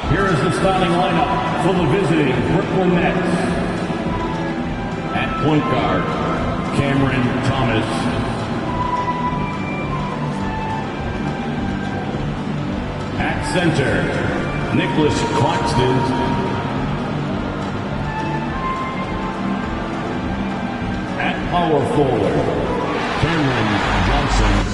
Here is the starting lineup for the visiting Brooklyn Nets. At point guard, Cameron Thomas. At center, Nicholas Claxton. At power forward, Cameron Johnson.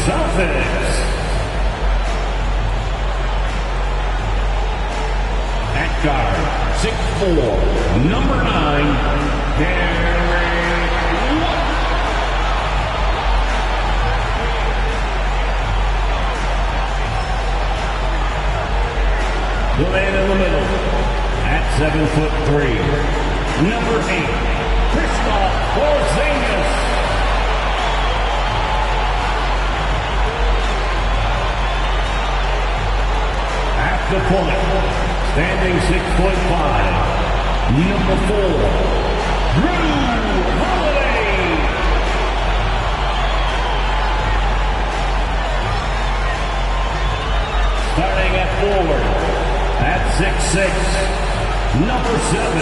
Celtics. At guard, 6'4", number 9, Gary. The man in the middle, at 7'3", number 8, Kristaps Porzingis. The point, standing 6'5", number 4, Drew Holiday. Starting at forward, at 6'6", number 7,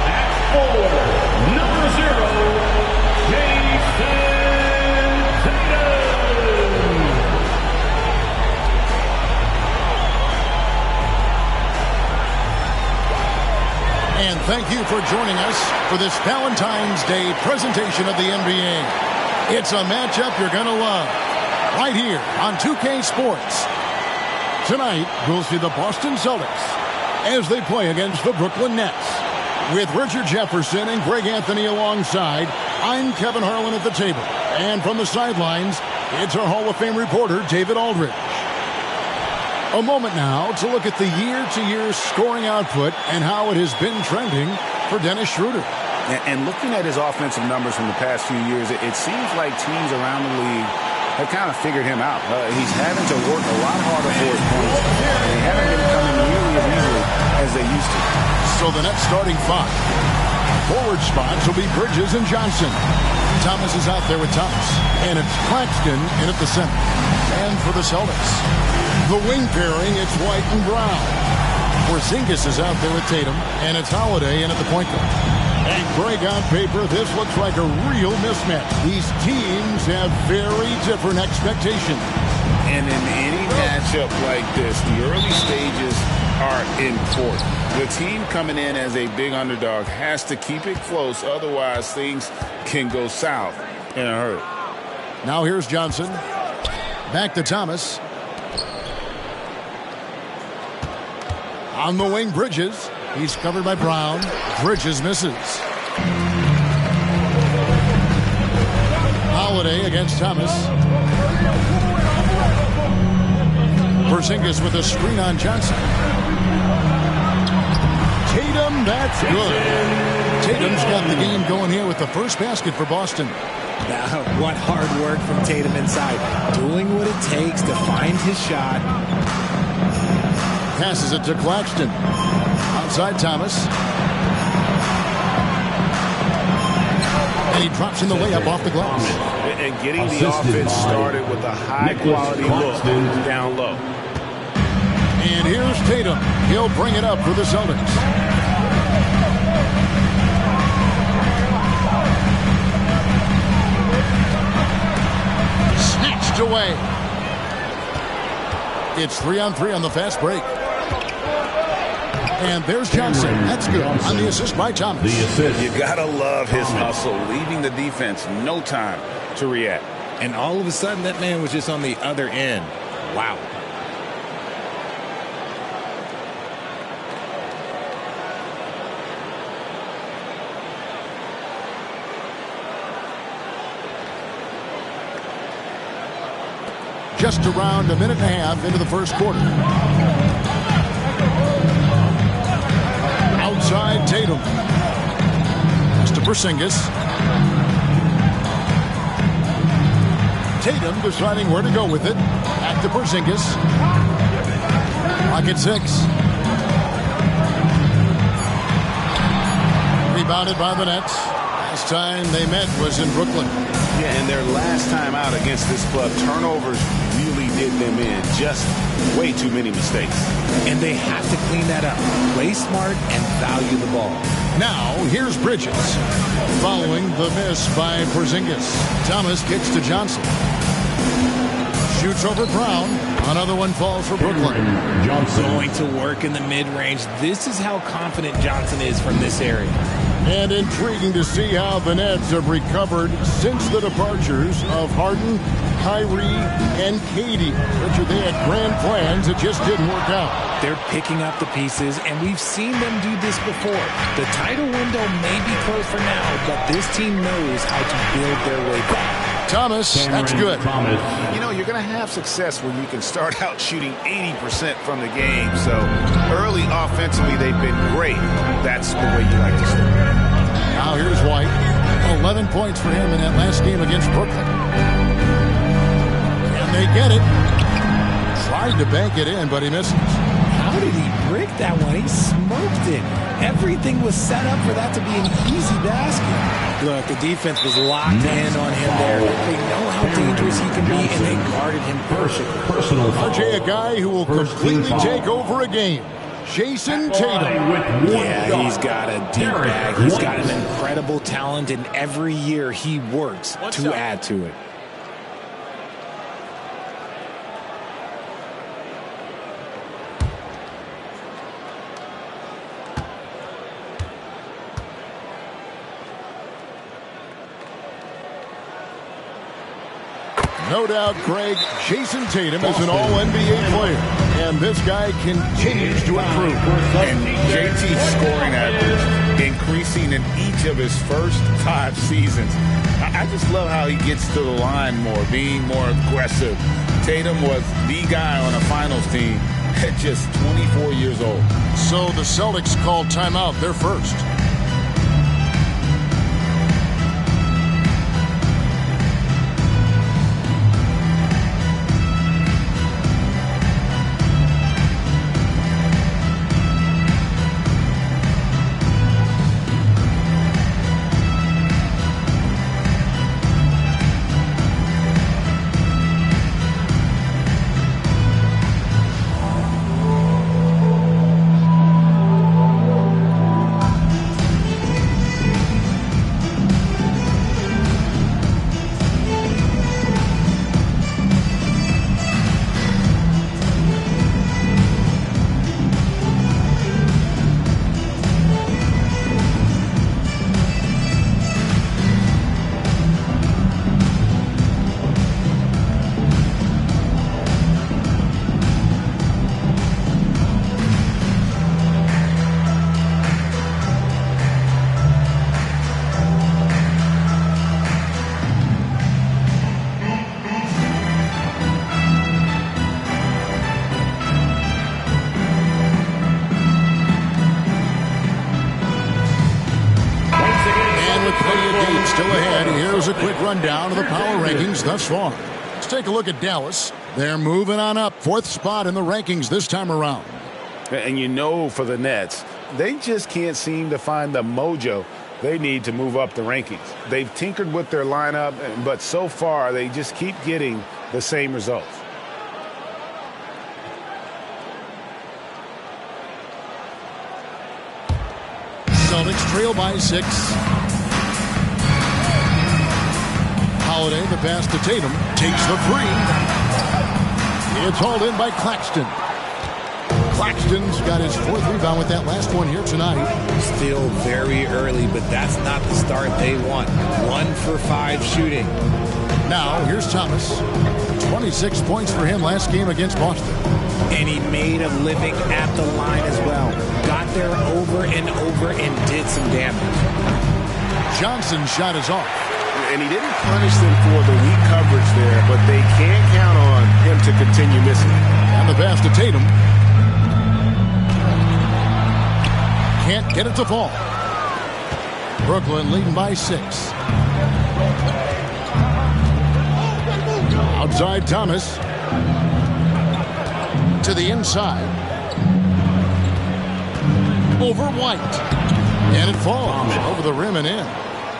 at forward, number 0, and thank you for joining us for this Valentine's Day presentation of the NBA. It's a matchup you're going to love right here on 2K Sports. Tonight, we'll see the Boston Celtics as they play against the Brooklyn Nets. With Richard Jefferson and Greg Anthony alongside, I'm Kevin Harlan at the table. And from the sidelines, it's our Hall of Fame reporter, David Aldridge. A moment now to look at the year-to-year scoring output and how it has been trending for Dennis Schroeder. And looking at his offensive numbers from the past few years, it seems like teams around the league have kind of figured him out. He's having to work a lot harder for his points, and they haven't been coming nearly as easily as they used to. So the Nets starting 5. Forward spots will be Bridges and Johnson. Thomas is out there with Thomas. And it's Claxton in at the center. And for the Celtics, the wing pairing, it's White and Brown. Porzingis is out there with Tatum. And it's Holiday in at the point guard. And Greg, on paper, this looks like a real mismatch. These teams have very different expectations. And in any matchup like this, the early stages are important. The team coming in as a big underdog has to keep it close, otherwise things can go south in a hurry. Now here's Johnson. Back to Thomas. On the wing, Bridges. He's covered by Brown. Bridges misses. Holiday against Thomas. Porzingis with a screen on Johnson. Tatum, that's good. Tatum's got the game going here with the first basket for Boston. What hard work from Tatum inside. Doing what it takes to find his shot. Passes it to Claxton. Outside Thomas. And he drops in the layup off the glass. And getting the offense started with a high-quality look down low. And here's Tatum. He'll bring it up for the Celtics. Snatched away. It's 3-on-3 on the fast break. And there's Johnson. That's good. On the assist by Thomas. The assist. You gotta love his hustle, leaving the defense no time to react. And all of a sudden, that man was just on the other end. Wow. Just around a minute and a half into the first quarter. Outside Tatum. Pass to Porzingis. Tatum deciding where to go with it. Back to Porzingis. Pocket 6. Rebounded by the Nets. Last time they met was in Brooklyn. Yeah, and their last time out against this club, turnovers really did them in. Just way too many mistakes. And they have to clean that up. Play smart and value the ball. Now, here's Bridges. Following the miss by Porzingis. Thomas kicks to Johnson. Shoots over Brown. Another one falls for Brooklyn. Johnson. Going to work in the mid-range. This is how confident Johnson is from this area. And intriguing to see how the Nets have recovered since the departures of Harden, Kyrie, and KD. Richard, they had grand plans. It just didn't work out. They're picking up the pieces, and we've seen them do this before. The title window may be closed for now, but this team knows how to build their way back. Thomas, that's good. Thomas. You know, you're going to have success when you can start out shooting 80% from the game. So early offensively, they've been great. That's the way you like to start. Now here's White. 11 points for him in that last game against Brooklyn. And they get it. Tried to bank it in, but he misses. How did he break that one? He smoked it. Everything was set up for that to be an easy basket. Look, the defense was locked in on him there. They know how dangerous he can be, and they guarded him perfectly. Personal foul. RJ, a guy who will completely take over a game. Jason Tatum. Yeah, he's got a deep bag. He's got an incredible talent, and every year he works to add to it. No doubt, Greg, Jason Tatum is an all-NBA player, and this guy continues to improve. And JT's scoring average increasing in each of his first 5 seasons. I just love how he gets to the line more, being more aggressive. Tatum was the guy on a finals team at just 24 years old. So the Celtics called timeout. They're first. Still ahead. Here's a quick rundown of the power rankings thus far. Let's take a look at Dallas. They're moving on up. 4th spot in the rankings this time around. And you know, for the Nets, they just can't seem to find the mojo they need to move up the rankings. They've tinkered with their lineup, but so far they just keep getting the same results. Celtics trail by 6. Holiday, the pass to Tatum, takes the 3. It's hauled in by Claxton. Claxton's got his 4th rebound with that last one here tonight. Still very early, but that's not the start they want. 1 for 5 shooting. Now, here's Thomas. 26 points for him last game against Boston. And he made a living at the line as well. Got there over and over and did some damage. Johnson's shot is off. And he didn't punish them for the weak coverage there, but they can't count on him to continue missing. And the pass to Tatum. Can't get it to fall. Brooklyn leading by 6. Outside Thomas. To the inside. Over White. And it falls over the rim and in.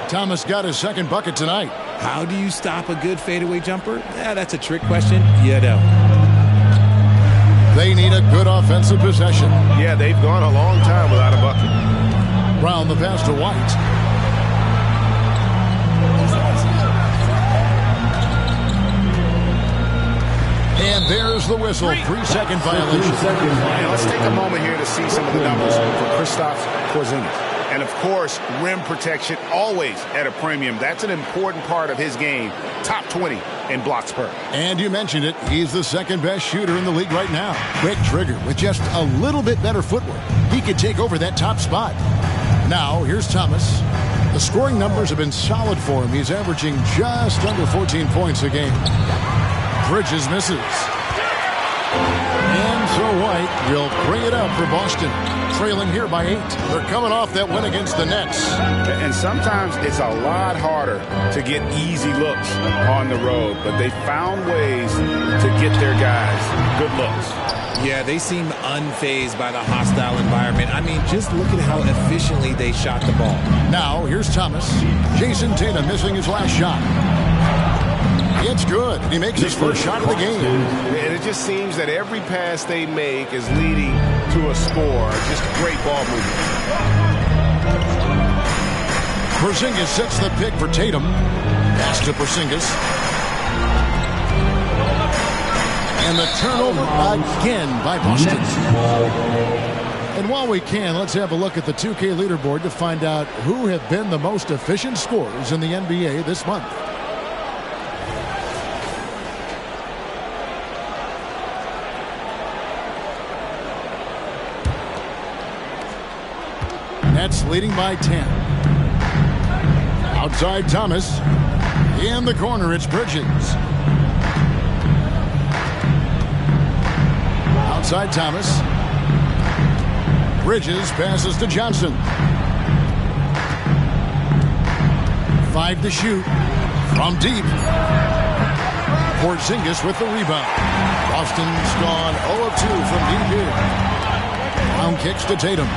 Thomas got his 2nd bucket tonight. How do you stop a good fadeaway jumper? Yeah, that's a trick question. You know. They need a good offensive possession. Yeah, they've gone a long time without a bucket. Brown the pass to White. And there's the whistle. 3-second violation. Let's take a moment here to see some of the numbers for Kristaps Porzingis. And, of course, rim protection always at a premium. That's an important part of his game. Top 20 in blocks per. And you mentioned it. He's the 2nd best shooter in the league right now. Quick trigger with just a little bit better footwork. He could take over that top spot. Now, here's Thomas. The scoring numbers have been solid for him. He's averaging just under 14 points a game. Bridges misses. And so White will bring it up for Boston. Trailing here by 8. They're coming off that win against the Nets. And sometimes it's a lot harder to get easy looks on the road, but they found ways to get their guys good looks. Yeah, they seem unfazed by the hostile environment. I mean, just look at how efficiently they shot the ball. Now, here's Thomas. Jason Tatum missing his last shot. It's good. He makes his first shot of the game. And it just seems that every pass they make is leading to a score. Just great ball movement. Porzingis sets the pick for Tatum. Pass to Porzingis. And the turnover again by Boston. And while we can, let's have a look at the 2K leaderboard to find out who have been the most efficient scorers in the NBA this month. Nets leading by 10. Outside Thomas. In the corner, it's Bridges. Outside Thomas. Bridges passes to Johnson. 5 to shoot. From deep. Porzingis with the rebound. Boston's gone 0 of 2 from deep here. Brown kicks to Tatum.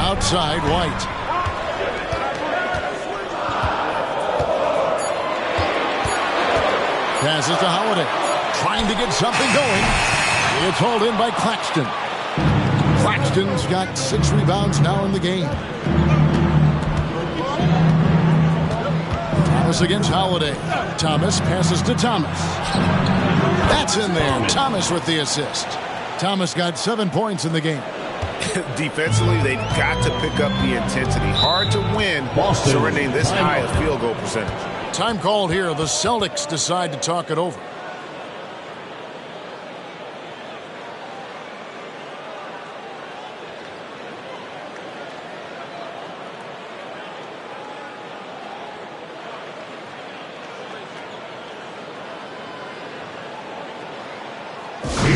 Outside White. Passes to Holiday. Trying to get something going. It's hauled in by Claxton. Claxton's got 6 rebounds now in the game. Thomas against Holiday. Thomas passes to Thomas. That's in there. Thomas with the assist. Thomas got 7 points in the game. Defensively, they've got to pick up the intensity. Hard to win surrendering this high a field goal percentage. Time called here. The Celtics decide to talk it over.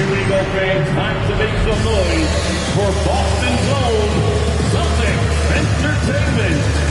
Here we go, fans. Time to make some noise for Boston's own Celtics Entertainment.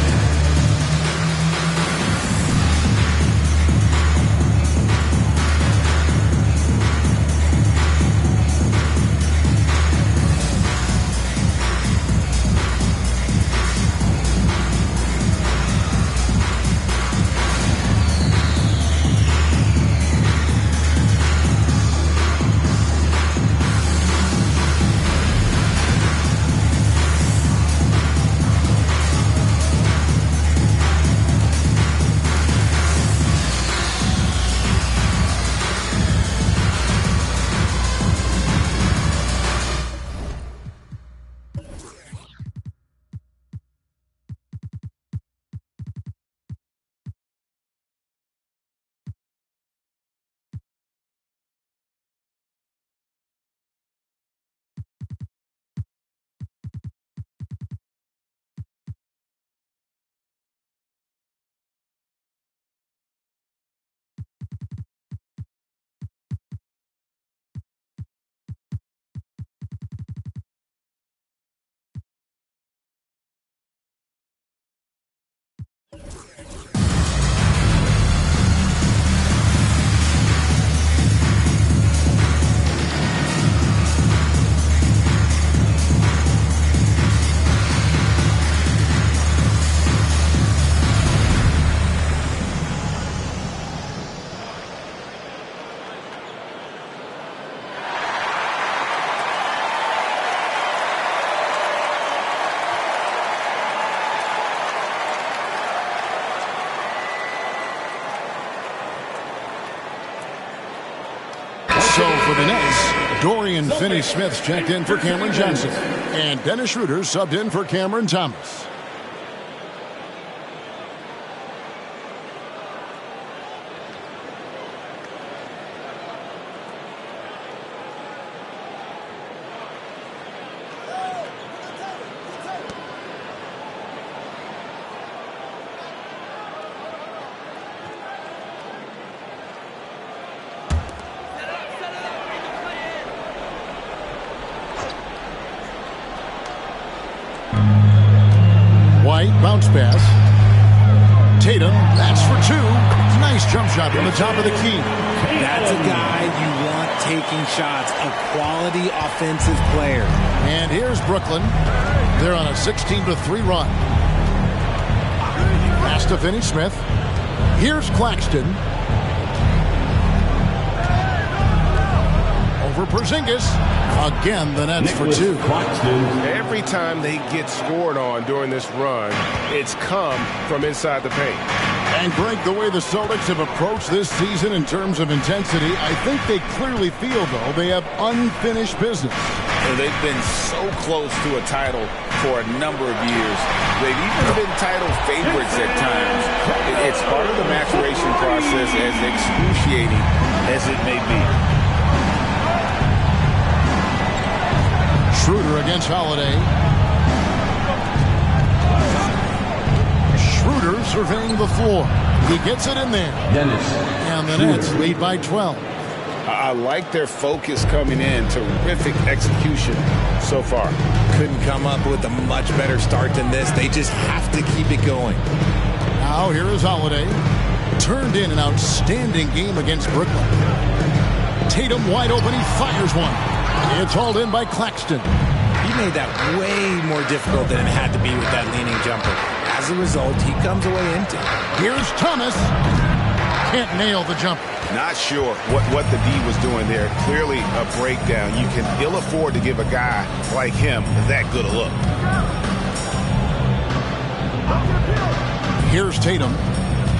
So for the Nets, Dorian Finney-Smith checked in for Cameron Johnson, and Dennis Schroeder subbed in for Cameron Thomas. White, bounce pass. Tatum, that's for two. Nice jump shot from the top of the key. That's a guy you want taking shots, a quality offensive player. And here's Brooklyn. They're on a 16-3 run. Pass to Finney-Smith. Here's Claxton. Over Porzingis. Again, the Nets for two. Every time they get scored on during this run, it's come from inside the paint. And Greg, the way the Celtics have approached this season in terms of intensity, I think they clearly feel, though, they have unfinished business. And they've been so close to a title for a number of years. They've even been title favorites at times. It's part of the maturation process, as excruciating as it may be. Schroeder against Holiday. Schroeder surveying the floor. He gets it in there. Dennis. And the Nets lead by 12. I like their focus coming in. Terrific execution so far. Couldn't come up with a much better start than this. They just have to keep it going. Now here is Holiday. Turned in an outstanding game against Brooklyn. Tatum wide open. He fires one. It's hauled in by Claxton. He made that way more difficult than it had to be with that leaning jumper. As a result, he comes away empty. Here's Thomas. Can't nail the jumper. Not sure what the D was doing there. Clearly a breakdown. You can ill afford to give a guy like him that good a look. Here's Tatum.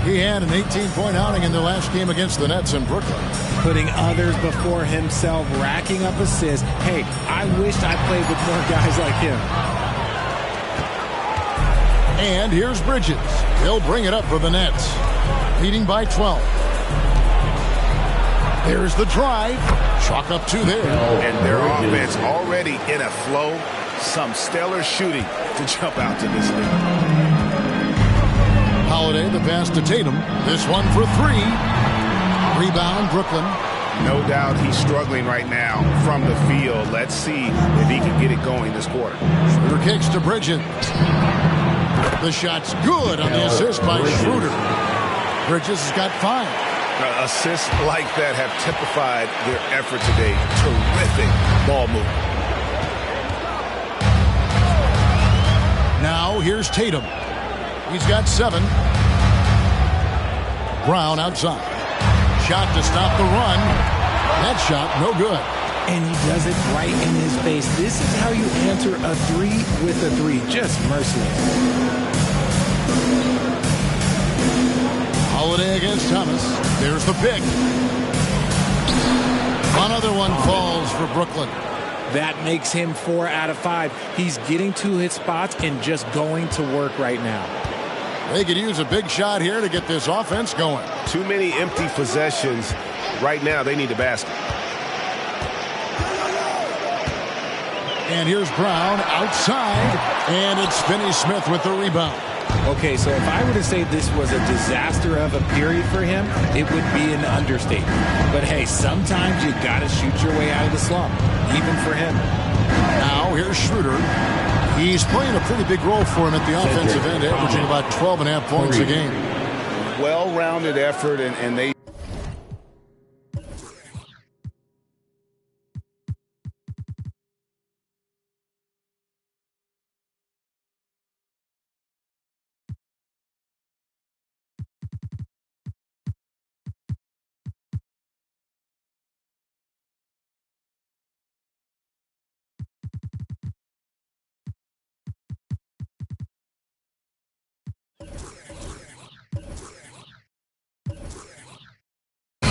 He had an 18-point outing in the last game against the Nets in Brooklyn. Putting others before himself, racking up assists. Hey, I wished I played with more guys like him. And here's Bridges. He'll bring it up for the Nets. Leading by 12. There's the drive. Chalk up two there. And their offense already in a flow. Some stellar shooting to jump out to this lead. Holiday, the pass to Tatum. This one for three. Rebound, Brooklyn. No doubt he's struggling right now from the field. Let's see if he can get it going this quarter. Schroeder kicks to Bridges. The shot's good on the assist by Schroeder. Bridges has got 5. Assists like that have typified their effort today. Terrific ball movement. Now here's Tatum. He's got 7. Brown outside. Shot to stop the run. That shot, no good. And he does it right in his face. This is how you answer a 3 with a 3. Just merciless. Holiday against Thomas. There's the pick. Another one falls for Brooklyn. That makes him 4 out of 5. He's getting to his spots and just going to work right now. They could use a big shot here to get this offense going. Too many empty possessions. Right now, they need the basket. And here's Brown outside. And it's Finney-Smith with the rebound. Okay, so if I were to say this was a disaster of a period for him, it would be an understatement. But hey, sometimes you got to shoot your way out of the slump, even for him. Now here's Schroeder. He's playing a pretty big role for him at the offensive end, averaging about 12.5 points a game. Well-rounded effort, and they...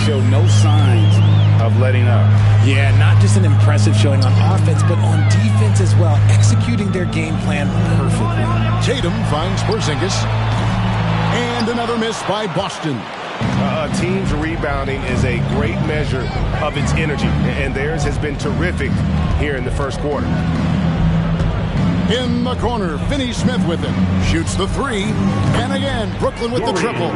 show no signs of letting up. Yeah, not just an impressive showing on offense, but on defense as well, executing their game plan perfectly. Tatum finds Porzingis. And another miss by Boston. A team's rebounding is a great measure of its energy, and theirs has been terrific here in the first quarter. In the corner, Finney-Smith with it. Shoots the 3. And again, Brooklyn with the triple.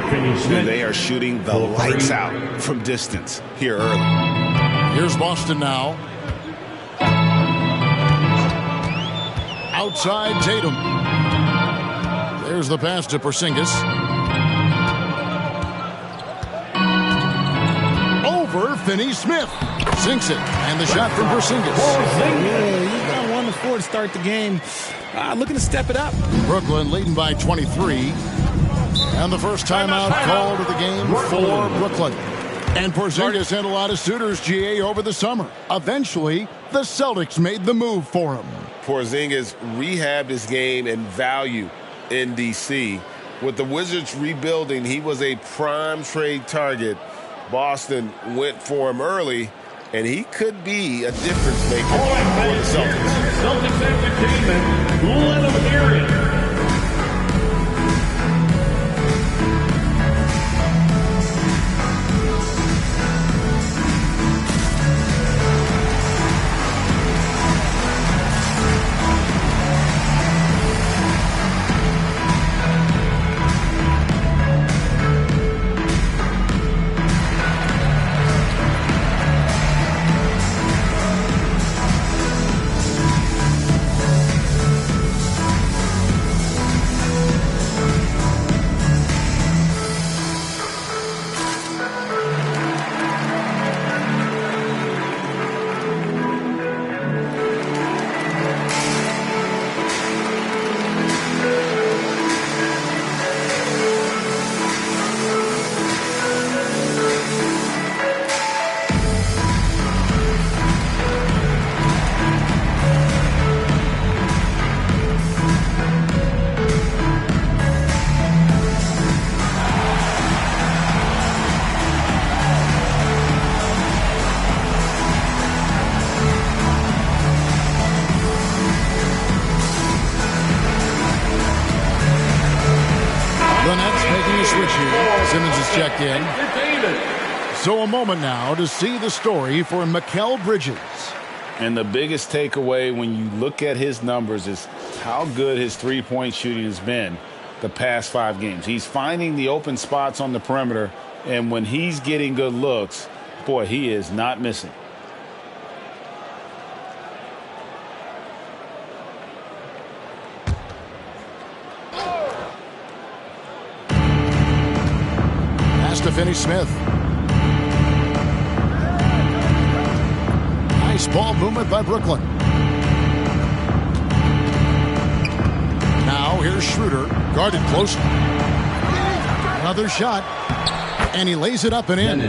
They are shooting the lights out from distance here early. Here's Boston now. Outside Tatum. There's the pass to Porzingis. Over Finney-Smith. Sinks it. And the shot from Porzingis. Yeah, you got 1 to 4 to start the game. Looking to step it up. Brooklyn leading by 23. And the first timeout called of the game for Brooklyn. And Porzingis had a lot of suitors, GA, over the summer. Eventually, the Celtics made the move for him. Porzingis rehabbed his game and value in D.C. With the Wizards rebuilding, he was a prime trade target. Boston went for him early, and he could be a difference maker for the Celtics. Celtics Entertainment, let him hear it. Simmons is checked in. So a moment now to see the story for Mikal Bridges. And the biggest takeaway when you look at his numbers is how good his three-point shooting has been the past 5 games. He's finding the open spots on the perimeter, and when he's getting good looks, Boy, he is not missing. Pass to Finney-Smith. Nice ball movement by Brooklyn. Now here's Schroeder, guarded closely. Another shot, and he lays it up and in.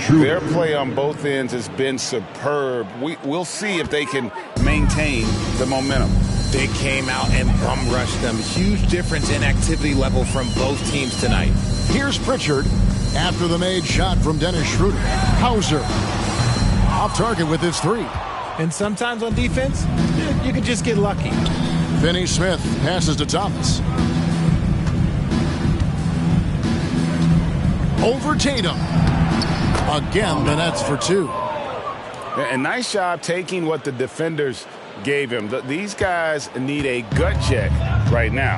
Their play on both ends has been superb. We'll see if they can maintain the momentum. They came out and bum rushed them. Huge difference in activity level from both teams tonight. Here's Pritchard after the made shot from Dennis Schroeder. Hauser off target with his three. And sometimes on defense, you can just get lucky. Finney-Smith passes to Thomas. Over Tatum. Again, the Nets for two. And nice job taking what the defenders gave him. These guys need a gut check right now.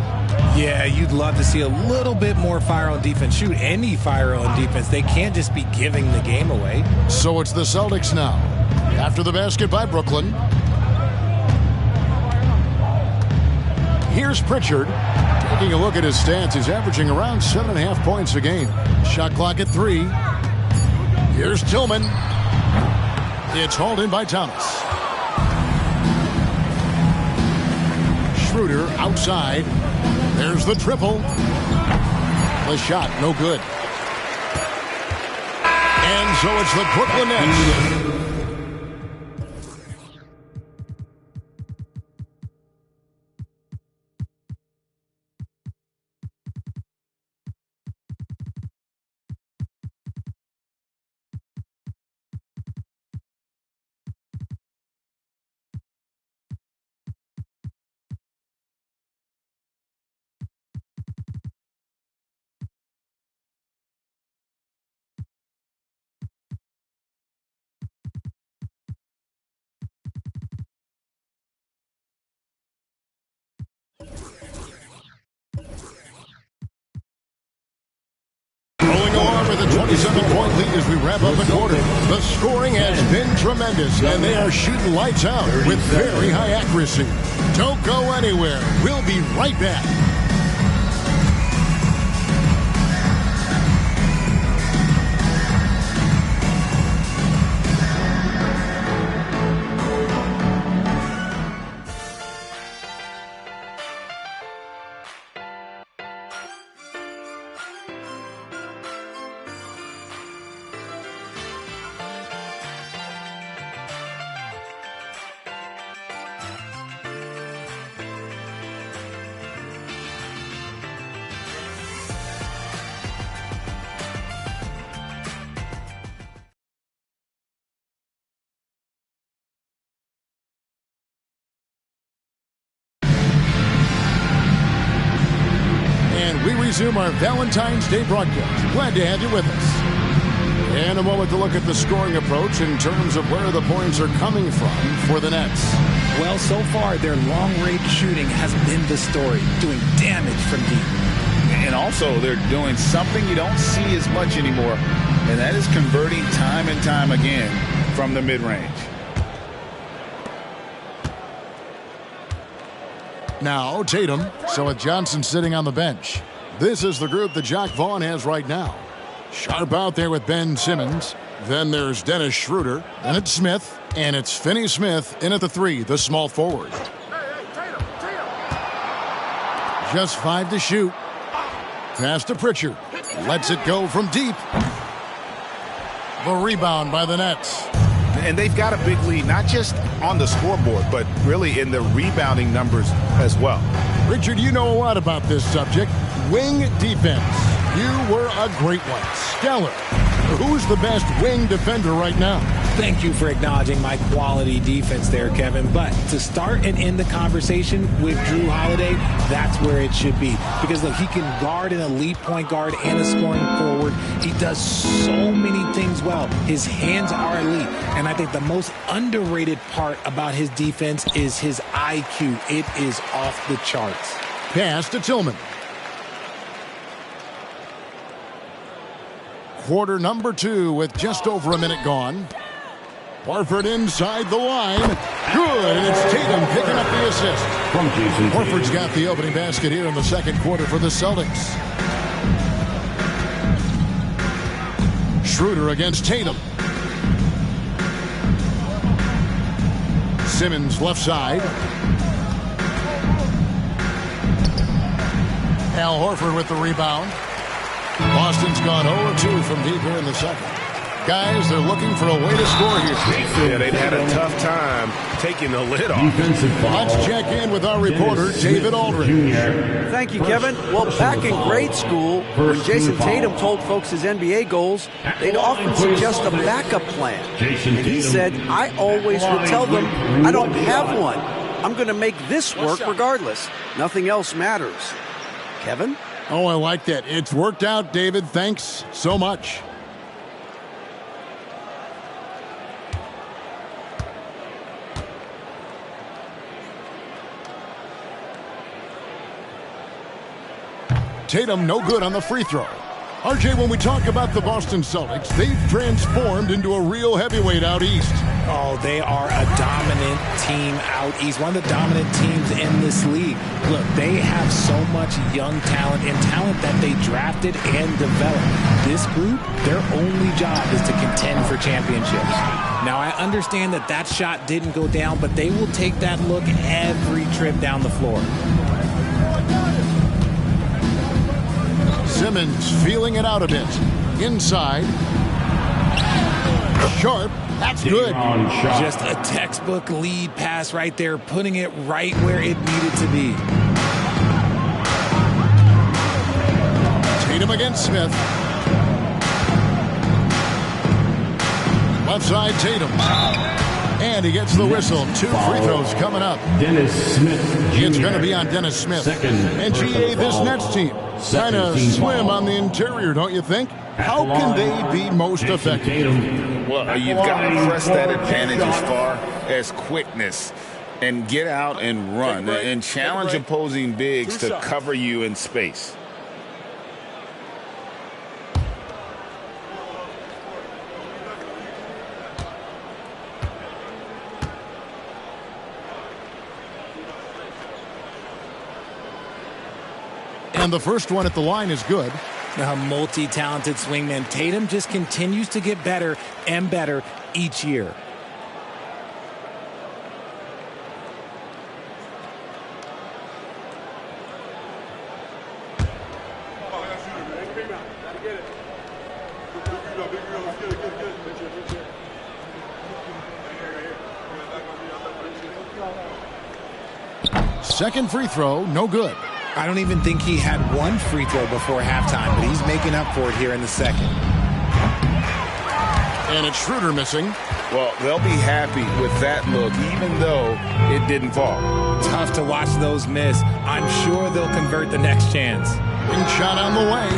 Yeah, you'd love to see a little bit more fire on defense. Shoot, any fire on defense. They can't just be giving the game away. So it's the Celtics now. After the basket by Brooklyn. Here's Pritchard. Taking a look at his stats, he's averaging around 7.5 points a game. Shot clock at 3. Here's Tillman. It's hauled in by Thomas. Schroeder outside. There's the triple. The shot, no good. And so it's the Brooklyn Nets. Rolling along with a 27-point lead as we wrap up the quarter. The scoring has been tremendous, and they are shooting lights out with very high accuracy. Don't go anywhere. We'll be right back. We resume our Valentine's Day broadcast. Glad to have you with us. And a moment to look at the scoring approach in terms of where the points are coming from for the Nets. Well, so far, their long-range shooting has been the story, doing damage from deep. And also, they're doing something you don't see as much anymore, and that is converting time and time again from the mid-range. Now, Tatum. So with Johnson sitting on the bench. This is the group that Jacque Vaughn has right now. Sharp out there with Ben Simmons. Then there's Dennis Schroeder. Then it's Smith. And it's Finney-Smith in at the 3, the small forward. Just 5 to shoot. Pass to Pritchard. Lets it go from deep. The rebound by the Nets. And they've got a big lead, not just on the scoreboard, but really in the rebounding numbers as well. Richard, you know a lot about this subject. Wing defense. You were a great one. Stellar. Who's the best wing defender right now? Thank you for acknowledging my quality defense there, Kevin. But to start and end the conversation with Drew Holiday, that's where it should be. Because, look, he can guard an elite point guard and a scoring forward. He does so many things well. His hands are elite. And I think the most underrated part about his defense is his IQ. It is off the charts. Pass to Tillman. quarter number 2 with just over a minute gone. Horford inside the line. Good, and it's Tatum picking up the assist. Horford's got the opening basket here in the second quarter for the Celtics. Schroeder against Tatum. Simmons left side. Al Horford with the rebound. Boston's gone 0-2 from deep here in the second. Guys, they're looking for a way to score here. Yeah, they've had a tough time taking the lid off. Let's check in with our reporter, David Aldridge. Thank you, Kevin. Well, back in grade school, when Jason Tatum told folks his NBA goals, they'd often suggest a backup plan. And he said, I always would tell them, I don't have one. I'm going to make this work regardless. Nothing else matters. Kevin? Oh, I like that. It's worked out, David. Thanks so much. Tatum no good on the free throw. RJ, when we talk about the Boston Celtics, they've transformed into a real heavyweight out east. Oh, they are a dominant team out east. One of the dominant teams in this league. Look, they have so much young talent and talent that they drafted and developed. This group, their only job is to contend for championships. Now, I understand that that shot didn't go down, but they will take that look every trip down the floor. Simmons feeling it out a bit. Inside. Sharp. That's good. Just a textbook lead pass right there, putting it right where it needed to be. Tatum against Smith. Left side, Tatum. And he gets the whistle. 2 free throws coming up. Dennis Smith Jr. It's going to be on Dennis Smith. And GA, this Nets team, kind of slim on the interior, don't you think? How can they be most effective? Well, you've got to press that advantage as far as quickness and get out and run and challenge opposing bigs to cover you in space. And the first one at the line is good. A multi-talented swingman. Tatum just continues to get better and better each year. Second free throw, no good. I don't even think he had one free throw before halftime, but he's making up for it here in the second. And it's Schroeder missing. Well, they'll be happy with that look, even though it didn't fall. Tough to watch those miss. I'm sure they'll convert the next chance. And shot on the way.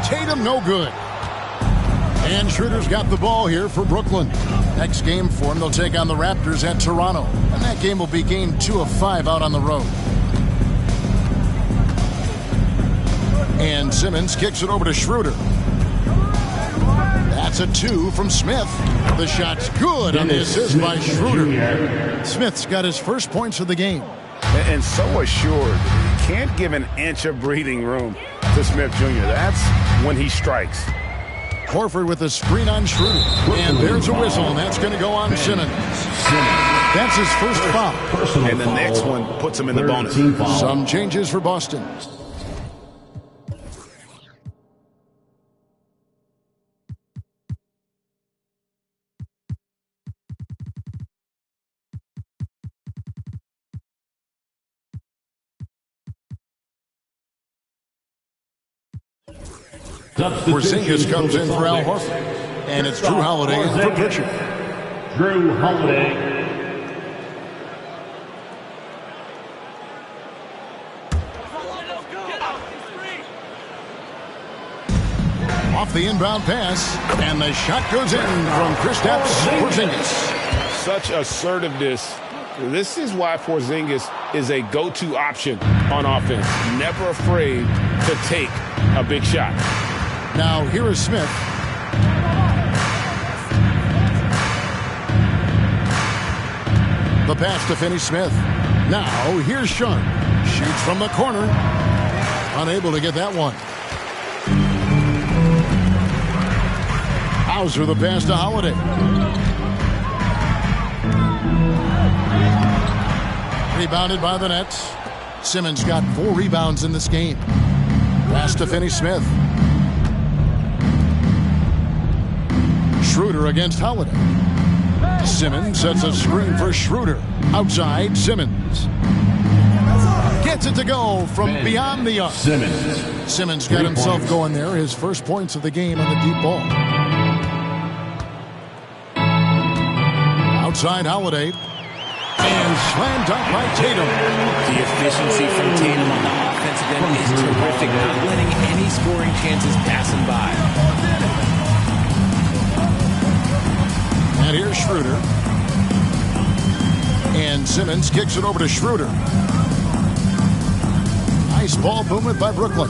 Tatum no good. And Schroeder's got the ball here for Brooklyn. Next game for them, they'll take on the Raptors at Toronto. And that game will be game 2 of 5 out on the road. And Simmons kicks it over to Schroeder. That's a 2 from Smith. The shot's good on the assist by Schroeder. Smith's got his first points of the game. And so assured. Can't give an inch of breathing room to Smith Jr. That's when he strikes. Horford with a screen on Schroeder. And there's a whistle, and that's going to go on Simmons. That's his first foul. And the next one puts him in the bonus. Some changes for Boston. Porzingis comes in for Al Horford. And it's Drew Holiday in for Pritchard. Drew Holiday. Off the inbound pass. And the shot goes in from Kristaps Porzingis. Such assertiveness. This is why Porzingis is a go-to option on offense. Never afraid to take a big shot. Now here is Smith. The pass to Finney-Smith. Now here's Sharp. Shoots from the corner. Unable to get that one. Hauser the pass to Holiday. Rebounded by the Nets. Simmons got 4 rebounds in this game. Pass to Finney-Smith. Schroeder against Holiday. Simmons sets a screen for Schroeder. Outside, Simmons. Gets it to go from beyond the arc. Simmons got himself going there. His first points of the game on the deep ball. Outside, Holiday. And slam dunk by Tatum. The efficiency from Tatum on the offensive end is terrific. Not letting any scoring chances pass him by. And here's Schroeder. And Simmons kicks it over to Schroeder. Nice ball movement by Brooklyn.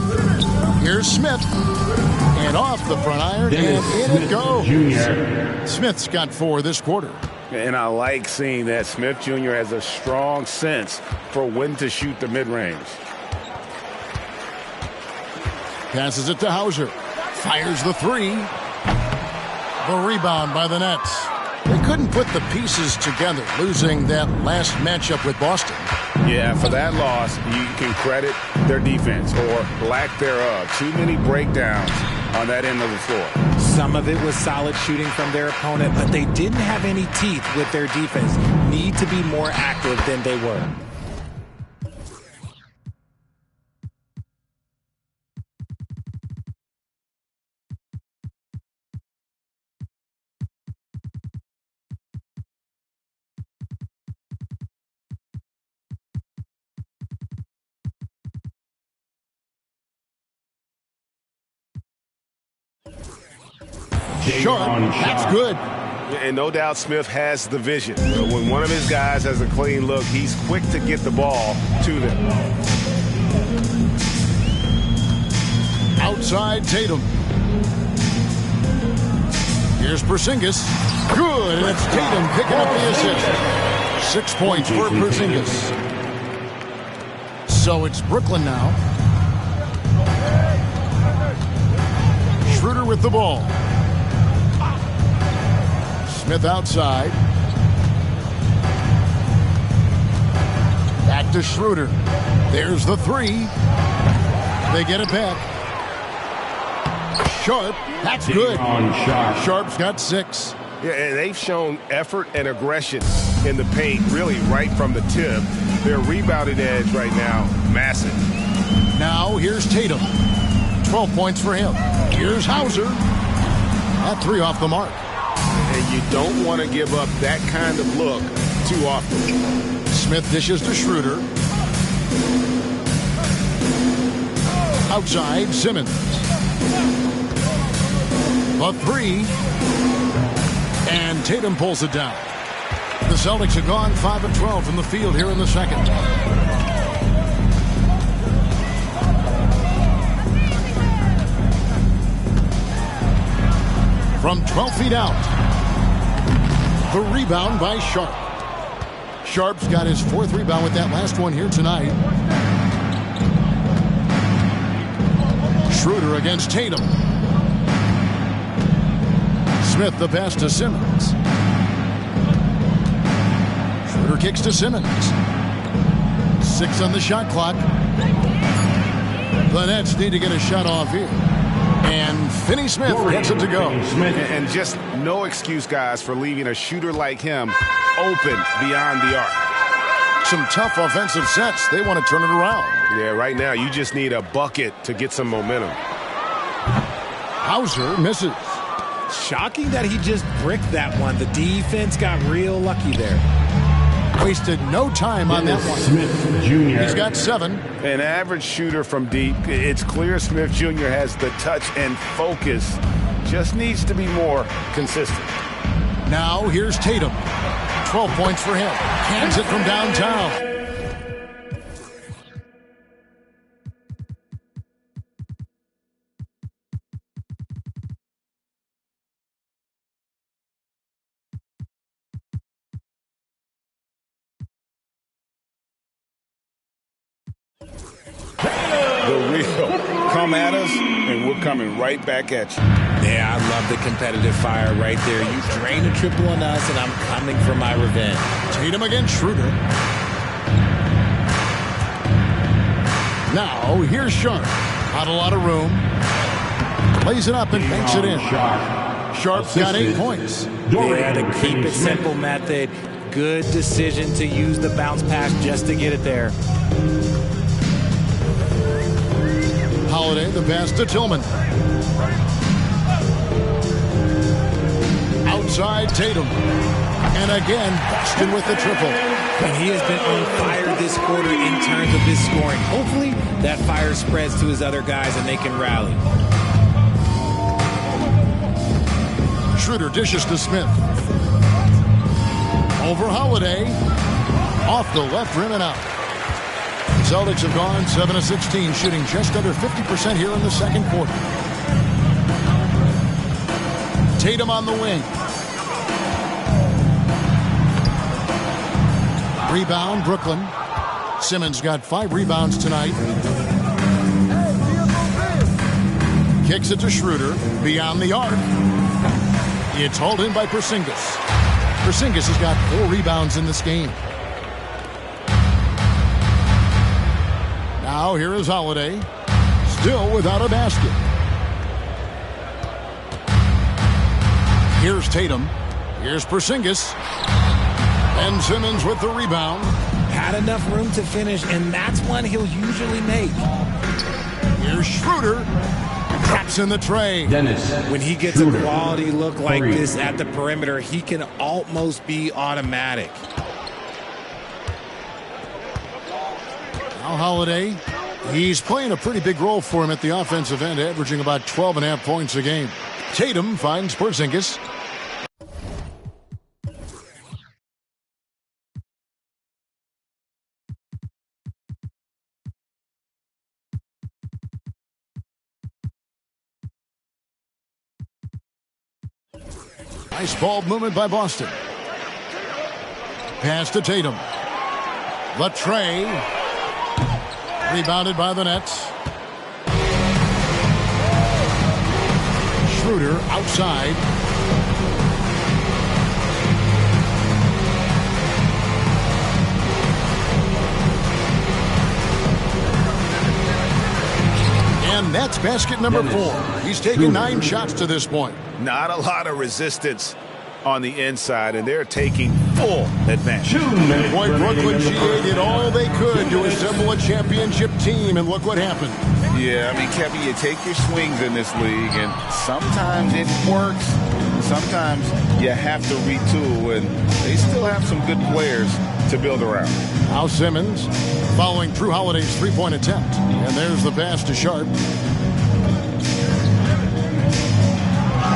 Here's Smith. And off the front iron. And in it goes. Smith's got 4 this quarter. And I like seeing that Smith Jr. has a strong sense for when to shoot the mid-range. Passes it to Hauser. Fires the 3. The rebound by the Nets. They couldn't put the pieces together, losing that last matchup with Boston. Yeah, for that loss, you can credit their defense or lack thereof. Too many breakdowns on that end of the floor. Some of it was solid shooting from their opponent, but they didn't have any teeth with their defense. Need to be more active than they were. Sharp. That's good. And no doubt Smith has the vision. When one of his guys has a clean look, he's quick to get the ball to them. Outside Tatum. Here's Porzingis. Good. And it's Tatum picking up the assist. 6 points for Porzingis. So it's Brooklyn now. Schroeder with the ball. Smith outside. Back to Schroeder. There's the 3. They get it back. Sharp. That's good. Sharp's got 6. Yeah, and they've shown effort and aggression in the paint, really right from the tip. Their rebounding edge right now, massive. Now here's Tatum. 12 points for him. Here's Hauser. That 3 off the mark. And you don't want to give up that kind of look too often. Smith dishes to Schroeder. Outside, Simmons. A 3. And Tatum pulls it down. The Celtics have gone 5 of 12 from the field here in the second. From 12 feet out. The rebound by Sharp. Sharp's got his 4th rebound with that last one here tonight. Schroeder against Tatum. Smith the pass to Simmons. Schroeder kicks to Simmons. 6 on the shot clock. The Nets need to get a shot off here. And Finney-Smith gets it to go. And just no excuse, guys, for leaving a shooter like him open beyond the arc. Some tough offensive sets. They want to turn it around. Yeah, right now you just need a bucket to get some momentum. Hauser misses. Shocking that he just bricked that one. The defense got real lucky there. Wasted no time on that one. Smith Jr. He's got 7. An average shooter from deep. It's clear Smith Jr. has the touch and focus. Just needs to be more consistent. Now here's Tatum. 12 points for him. Cans it from downtown. the real. Come at us, and we're coming right back at you. Yeah, I love the competitive fire right there. You drain a triple on us, and I'm coming for my revenge. Tatum against Schroeder. Now, here's Sharp. Not a lot of room. Plays it up and banks it in. Sharp's got 8 points. Yeah, to keep it simple method. Good decision to use the bounce pass just to get it there. Holiday, the pass to Tillman. Outside Tatum. And again, Boston with the triple. And he has been on fire this quarter in terms of his scoring. Hopefully, that fire spreads to his other guys and they can rally. Schroeder dishes to Smith. Over Holiday. Off the left rim and out. Celtics have gone 7 of 16, shooting just under 50% here in the second quarter. Tatum on the wing. Rebound, Brooklyn. Simmons got 5 rebounds tonight. Kicks it to Schroeder. Beyond the arc. It's hauled in by Porzingis. Porzingis has got 4 rebounds in this game. Now here is Holiday. Still without a basket. Here's Tatum. Here's Porzingis. And Simmons with the rebound. Had enough room to finish, and that's one he'll usually make. Here's Schroeder. Traps in the tray. When he gets a quality look like this at the perimeter, he can almost be automatic. Now Holiday. He's playing a pretty big role for him at the offensive end, averaging about 12.5 points a game. Tatum finds Porzingis. Nice ball movement by Boston. Pass to Tatum. The tray. Rebounded by the Nets. Schroeder outside. And that's basket number 4. He's taken 9 shots to this point. Not a lot of resistance on the inside, and they're taking full advantage. Boy, Brooklyn GA did all they could to assemble a championship team, and look what happened. Yeah, I mean, Kevin, you take your swings in this league, and sometimes it works. Sometimes you have to retool, and they still have some good players to build around. Now Simmons following Drew Holiday's three-point attempt. And there's the pass to Sharp.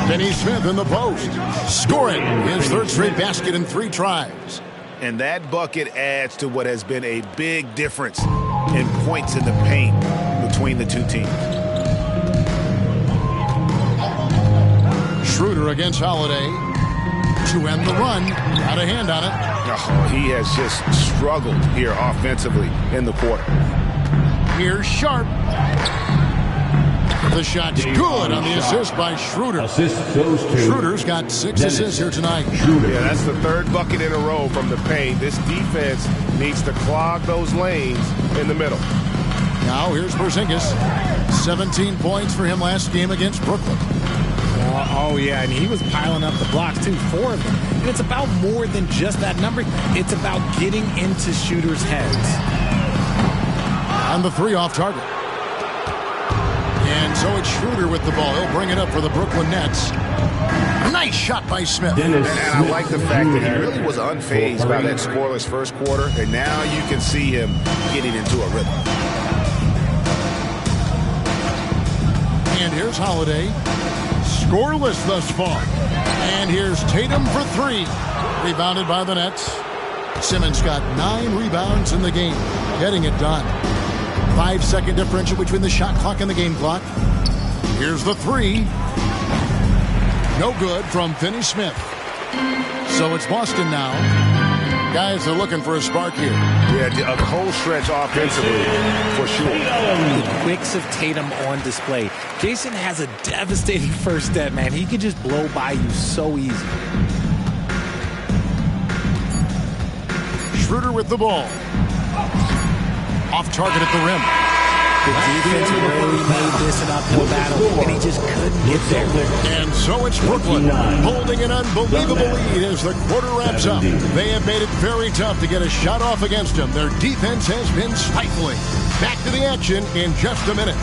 Finney Smith in the post. Scoring his third straight basket in 3 tries. And that bucket adds to what has been a big difference in points in the paint between the two teams. Schroeder against Holiday to end the run. Got a hand on it. Oh, he has just struggled here offensively in the quarter. Here's Sharp. The shot's good on the assist by Schroeder. Assist goes to Schroeder's got 6 assists here tonight. Yeah, that's the 3rd bucket in a row from the paint. This defense needs to clog those lanes in the middle. Now here's Porzingis. 17 points for him last game against Brooklyn. Oh, yeah, and he was piling up the blocks, too, 4 of them. And it's about more than just that number. It's about getting into shooters' heads. On the 3 off target. And so it's Schroeder with the ball. He'll bring it up for the Brooklyn Nets. Nice shot by Smith. And I like the fact that he really was unfazed by that scoreless first quarter. And now you can see him getting into a rhythm. And here's Holiday. Scoreless thus far. And here's Tatum for 3. Rebounded by the Nets. Simmons got 9 rebounds in the game. Getting it done. 5-second differential between the shot clock and the game clock. Here's the 3. No good from Finney Smith. So it's Boston now. Guys are looking for a spark here. Yeah, a whole stretch offensively for sure. quicks of Tatum on display. Jason has a devastating first step, man. He could just blow by you so easy. Schroeder with the ball. Off target at the rim. The defense really made this an uphill battle, and he just couldn't get there. And so it's Brooklyn holding an unbelievable lead as the quarter wraps up. They have made it very tough to get a shot off against them. Their defense has been stifling. Back to the action in just a minute.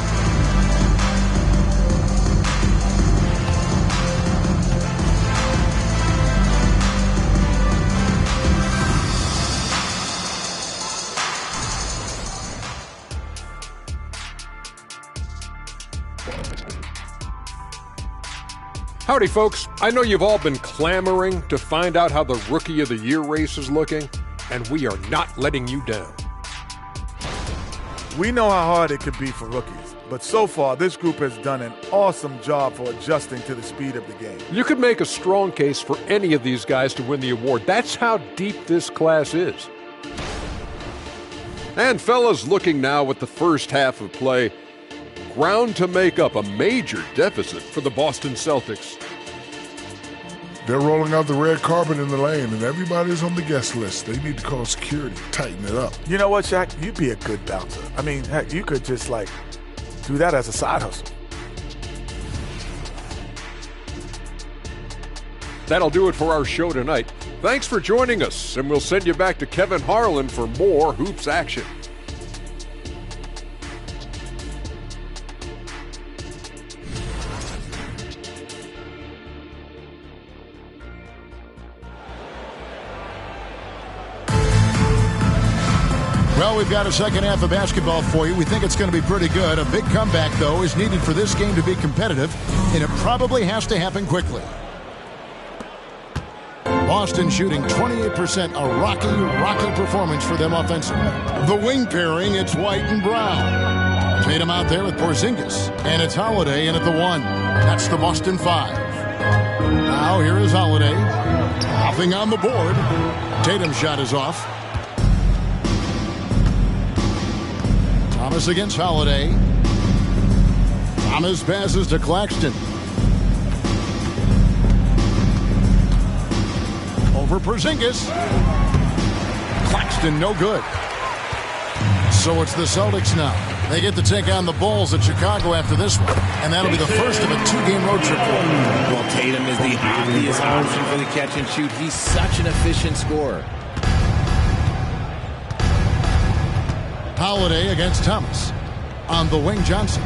Howdy, folks. I know you've all been clamoring to find out how the Rookie of the Year race is looking, and we are not letting you down. We know how hard it could be for rookies, but so far this group has done an awesome job for adjusting to the speed of the game. You could make a strong case for any of these guys to win the award. That's how deep this class is. And fellas, looking now at the first half of play, ground to make up a major deficit for the Boston Celtics. They're rolling out the red carpet in the lane, and everybody's on the guest list. They need to call security, tighten it up. You know what, Shaq? You'd be a good bouncer. I mean, heck, you could just, do that as a side hustle. That'll do it for our show tonight. Thanks for joining us, and we'll send you back to Kevin Harlan for more Hoops action. Well, we've got a second half of basketball for you. We think it's going to be pretty good. A big comeback, though, is needed for this game to be competitive, and it probably has to happen quickly. Boston shooting 28%, a rocky performance for them offensively. The wing pairing, it's White and Brown. Tatum out there with Porzingis, and it's Holiday in at the 1. That's the Boston 5. Now here is Holiday. Hopping on the board. Tatum's shot is off. Thomas against Holiday. Thomas passes to Claxton. Over Porzingis. Claxton no good. So it's the Celtics now. They get to take on the Bulls at Chicago after this one. And that'll be the first of a 2-game road trip for them. Well, Tatum is the obvious option for the catch and shoot. He's such an efficient scorer. Holiday against Thomas. On the wing, Johnson.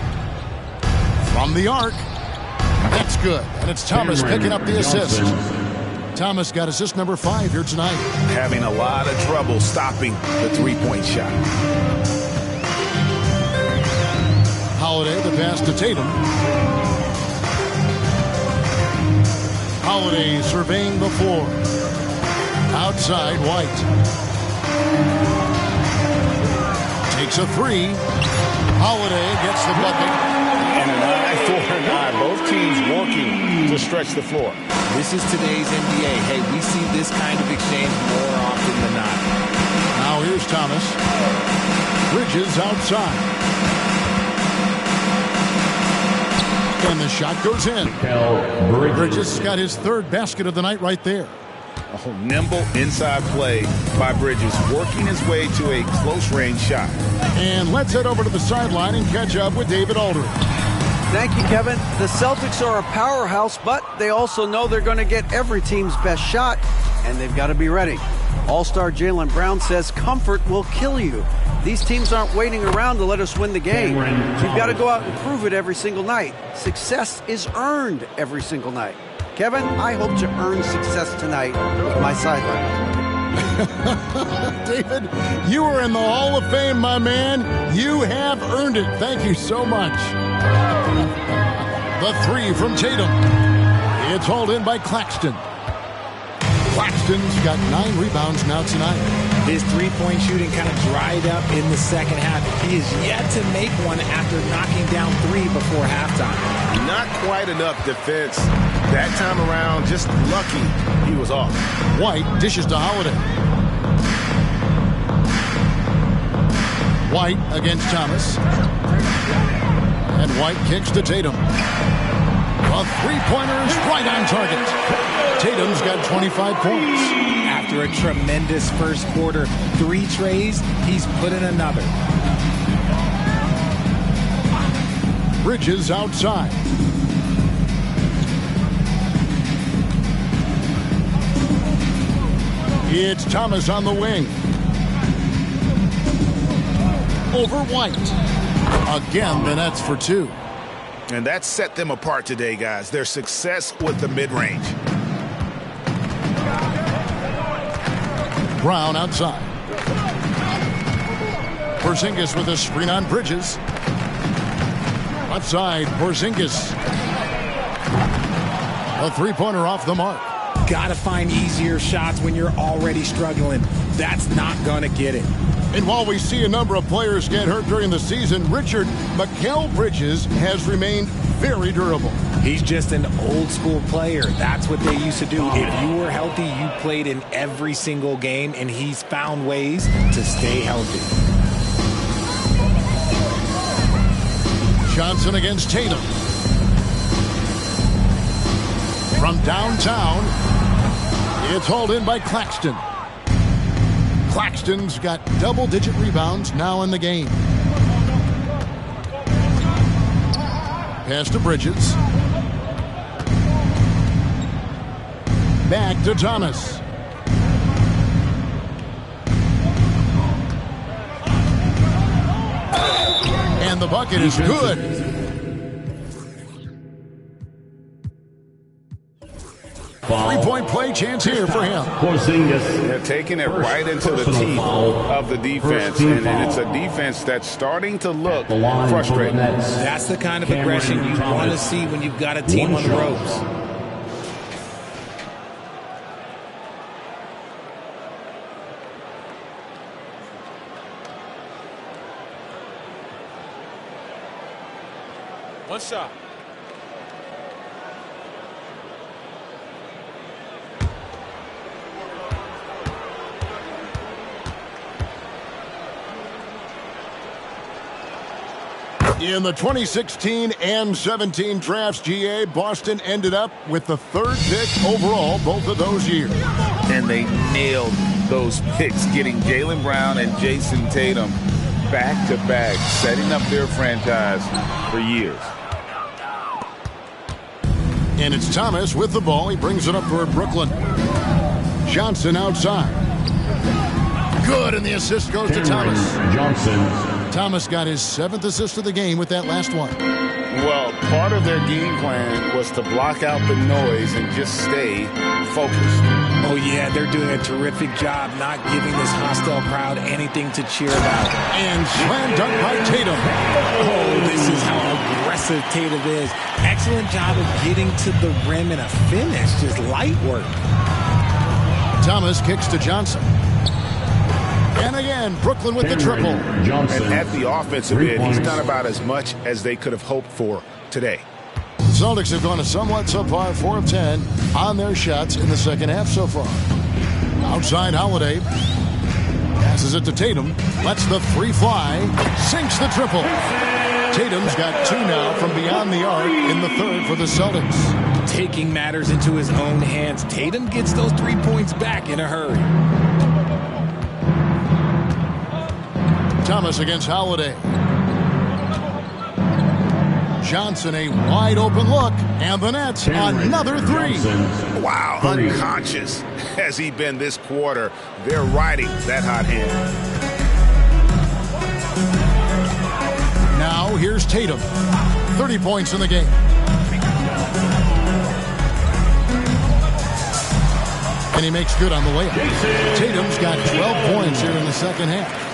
From the arc. That's good. And it's Thomas picking up the assist. Thomas got assist number 5 here tonight. Having a lot of trouble stopping the three-point shot. Holiday, the pass to Tatum. Holiday surveying the floor. Outside, White. Takes a 3. Holiday gets the bucket. And an eye for an eye. Both teams working to stretch the floor. This is today's NBA. Hey, we see this kind of exchange more often than not. Now here's Thomas. Bridges outside. And the shot goes in. Bridges got his 3rd basket of the night right there. Oh, nimble inside play by Bridges, working his way to a close-range shot. And let's head over to the sideline and catch up with David Aldridge. Thank you, Kevin. The Celtics are a powerhouse, but they also know they're going to get every team's best shot, and they've got to be ready. All-star Jaylen Brown says comfort will kill you. These teams aren't waiting around to let us win the game. We've got to go out and prove it every single night. Success is earned every single night. Kevin, I hope to earn success tonight with my sideline. David, you are in the Hall of Fame, my man. You have earned it. Thank you so much. The 3 from Tatum. It's hauled in by Claxton. Claxton's got 9 rebounds now tonight. His three-point shooting kind of dried up in the second half. He is yet to make one after knocking down 3 before halftime. Not quite enough defense that time around. Just lucky he was off. White dishes to Holiday. White against Thomas. White kicks to Tatum. A three-pointer is right on target. Tatum's got 25 points. After a tremendous first quarter, 3 trays, he's put in another. Bridges outside. It's Thomas on the wing. Over White. Again, the Nets for 2. And that set them apart today, guys. Their success with the mid-range. Brown outside. Porzingis with a screen on Bridges. Left side, Porzingis. A three-pointer off the mark. Gotta find easier shots when you're already struggling. That's not gonna get it. And while we see a number of players get hurt during the season, Richard, Mikal Bridges has remained very durable. He's just an old school player. That's what they used to do. If you were healthy, you played in every single game, and he's found ways to stay healthy. Johnson against Tatum. From downtown, it's hauled in by Claxton. Claxton's got double-digit rebounds now in the game. Pass to Bridges. Back to Thomas. And the bucket is good. Three-point play chance here for him. They're taking it right into the teeth of the defense, and it's a defense that's starting to look frustrating. That's the kind of aggression you want to see when you've got a team on the ropes. One shot. In the 2016 and 17 drafts, GA, Boston ended up with the 3rd pick overall both of those years. And they nailed those picks, getting Jaylen Brown and Jason Tatum back-to-back, setting up their franchise for years. And it's Thomas with the ball. He brings it up toward Brooklyn. Johnson outside. Good, and the assist goes to Thomas. Thomas got his 7th assist of the game with that last one. Well, part of their game plan was to block out the noise and just stay focused. Oh, yeah, they're doing a terrific job not giving this hostile crowd anything to cheer about. And slam dunk by Tatum. Oh, this is how aggressive Tatum is. Excellent job of getting to the rim and a finish. Just light work. Thomas kicks to Johnson. And again, Brooklyn with the triple. And at the offensive end, he's done about as much as they could have hoped for today. Celtics have gone a somewhat subpar 4 of 10 on their shots in the second half so far. Outside Holiday. Passes it to Tatum. Lets the 3 fly. Sinks the triple. Tatum's got 2 now from beyond the arc in the 3rd for the Celtics. Taking matters into his own hands. Tatum gets those 3 points back in a hurry. Thomas against Holiday. Johnson, a wide open look, and the Nets another 3. Wow, unconscious has he been this quarter. They're riding that hot hand. Now here's Tatum. 30 points in the game. And he makes good on the layup. Tatum's got 12 points here in the second half.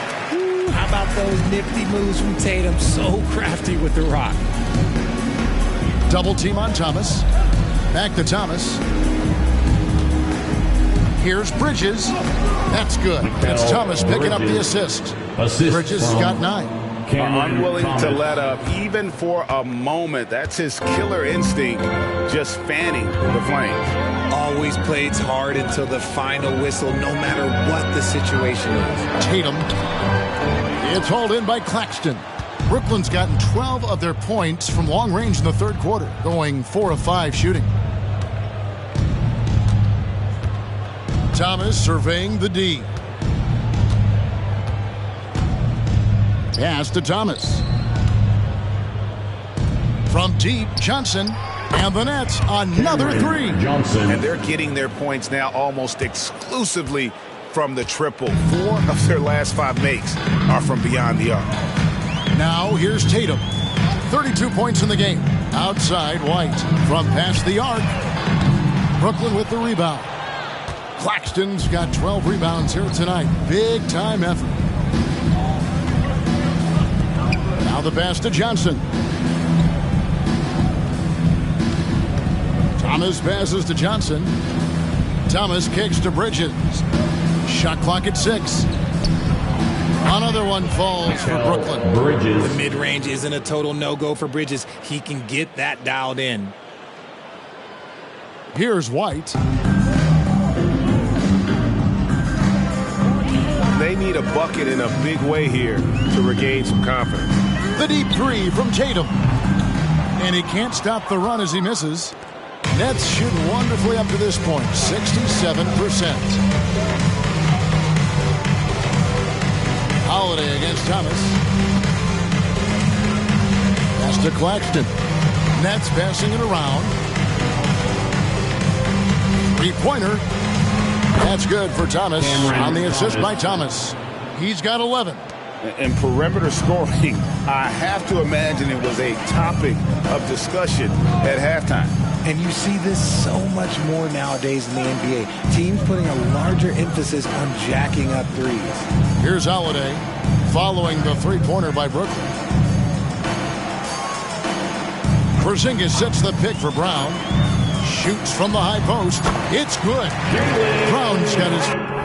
How about those nifty moves from Tatum? So crafty with the rock. Double team on Thomas. Back to Thomas. Here's Bridges. That's good. It's Thomas picking up the assist. Bridges has got 9. Unwilling to let up even for a moment. That's his killer instinct, just fanning the flames. Always plays hard until the final whistle, no matter what the situation is. Tatum. It's hauled in by Claxton. Brooklyn's gotten 12 of their points from long range in the third quarter, going 4 of 5 shooting. Thomas surveying the D. Pass to Thomas. From deep, Johnson. And the Nets, another three. Johnson. And they're getting their points now almost exclusively from the triple. 4 of their last 5 makes are from beyond the arc. Now here's Tatum. 32 points in the game. Outside White. From past the arc. Brooklyn with the rebound. Claxton's got 12 rebounds here tonight. Big time effort. Now the pass to Johnson. Thomas passes to Johnson. Thomas kicks to Bridges. Shot clock at 6. Another one falls for Brooklyn. Bridges. The mid-range isn't a total no-go for Bridges. He can get that dialed in. Here's White. They need a bucket in a big way here to regain some confidence. The deep three from Tatum. And he can't stop the run as he misses. Nets shoot wonderfully up to this point, 67%. Holiday against Thomas. Pass to Claxton. Nets passing it around. Three-pointer. That's good for Thomas on the assist by Thomas. He's got 11. And perimeter scoring, I have to imagine it was a topic of discussion at halftime. And you see this so much more nowadays in the NBA. Teams putting a larger emphasis on jacking up threes. Here's Holiday following the three-pointer by Brooklyn. Porzingis sets the pick for Brown. Shoots from the high post. It's good. Brown's got his...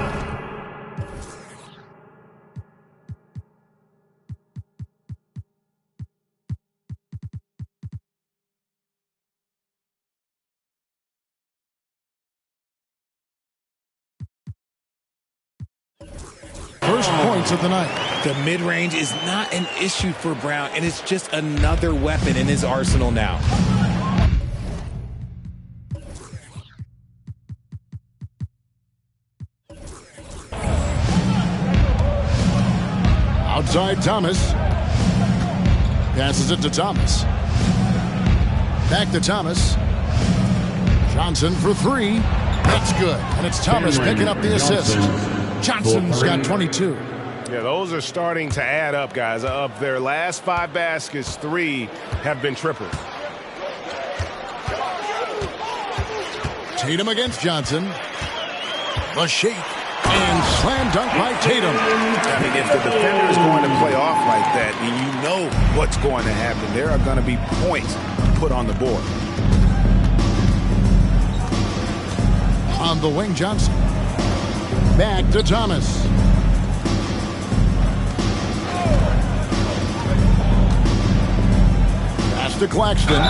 first points of the night. The mid-range is not an issue for Brown, and it's just another weapon in his arsenal now. Outside Thomas. Passes it to Thomas. Back to Thomas. Johnson for 3. That's good. And it's Thomas picking up the assist. Johnson's got 22. Yeah, those are starting to add up, guys. Of their last 5 baskets, 3 have been triples. Tatum against Johnson. The shake. And slam dunk by Tatum. I mean, if the defender is going to play off like that, and you know what's going to happen, there are going to be points put on the board. On the wing, Johnson. Back to Thomas. Pass to Claxton.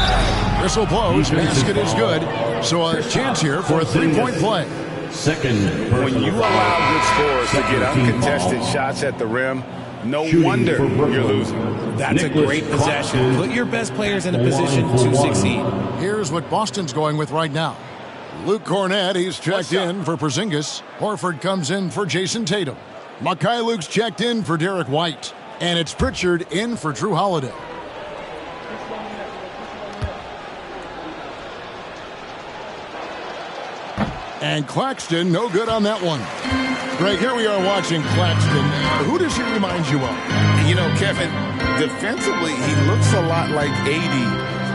Whistle blows. Basket is good. So a chance here for a three-point play. When you allow good scorers to get uncontested shots at the rim, no wonder you're losing. That's a great possession. Put your best players in a position to succeed. Here's what Boston's going with right now. Luke Cornett, he's checked in for Porzingis. Horford comes in for Jason Tatum. Makai Luke's checked in for Derek White. And it's Pritchard in for Drew Holiday. And Claxton, no good on that one. Greg, here we are watching Claxton. Who does he remind you of? You know, Kevin, defensively, he looks a lot like 80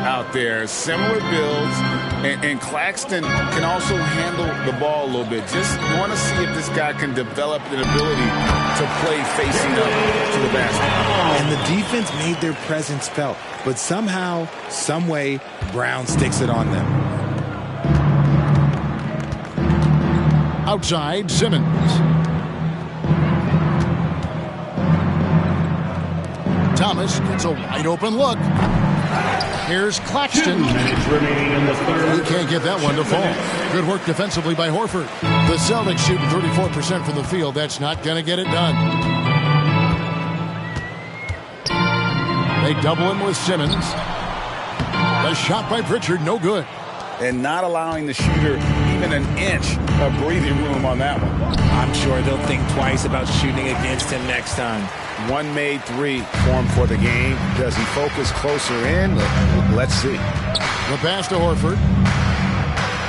out there. Similar builds. And Claxton can also handle the ball a little bit. Just want to see if this guy can develop an ability to play facing up to the basket. And the defense made their presence felt. But somehow, some way, Brown sticks it on them. Outside, Simmons. Thomas gets a wide open look. Here's Claxton. He can't get that one to fall. Good work defensively by Horford. The Celtics shooting 34% from the field. That's not going to get it done. They double him with Simmons. The shot by Pritchard, no good. And not allowing the shooter even an inch of breathing room on that one. I'm sure they'll think twice about shooting against him next time. One made three formed for the game. Does he focus closer in? Let's see. The pass to Horford.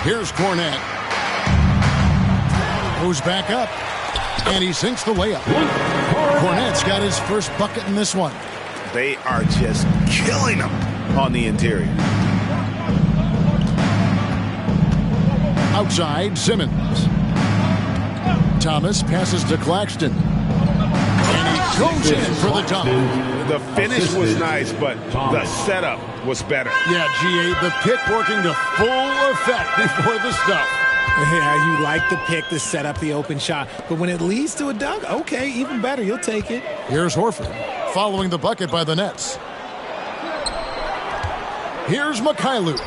Here's Cornette. Goes back up. And he sinks the layup. Cornette's got his first bucket in this one. They are just killing him on the interior. Outside, Simmons. Thomas passes to Claxton. And he goes in for the dunk. The finish was nice, but the setup was better. Yeah, G.A., the pick working to full effect before the stuff. Yeah, you like the pick to set up the open shot. But when it leads to a dunk, okay, even better. You'll take it. Here's Horford following the bucket by the Nets. Here's Mikhailuk.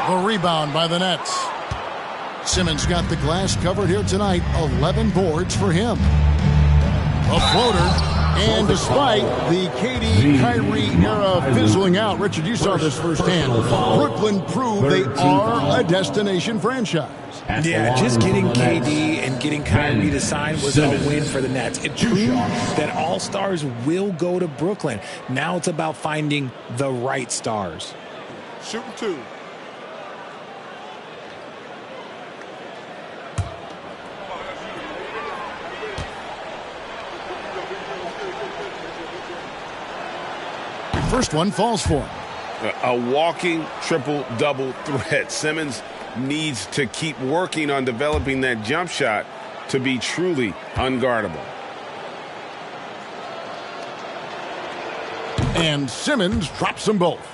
The rebound by the Nets. Simmons got the glass covered here tonight. 11 boards for him. A floater. And despite the KD-Kyrie era fizzling out, Richard, you saw this firsthand. Brooklyn proved they are a destination franchise. Yeah, just getting KD and getting Kyrie to sign was a win for the Nets. It proved that all stars will go to Brooklyn. Now it's about finding the right stars. Shooting two. First one falls for him. A walking triple-double threat. Simmons needs to keep working on developing that jump shot to be truly unguardable. And Simmons drops them both.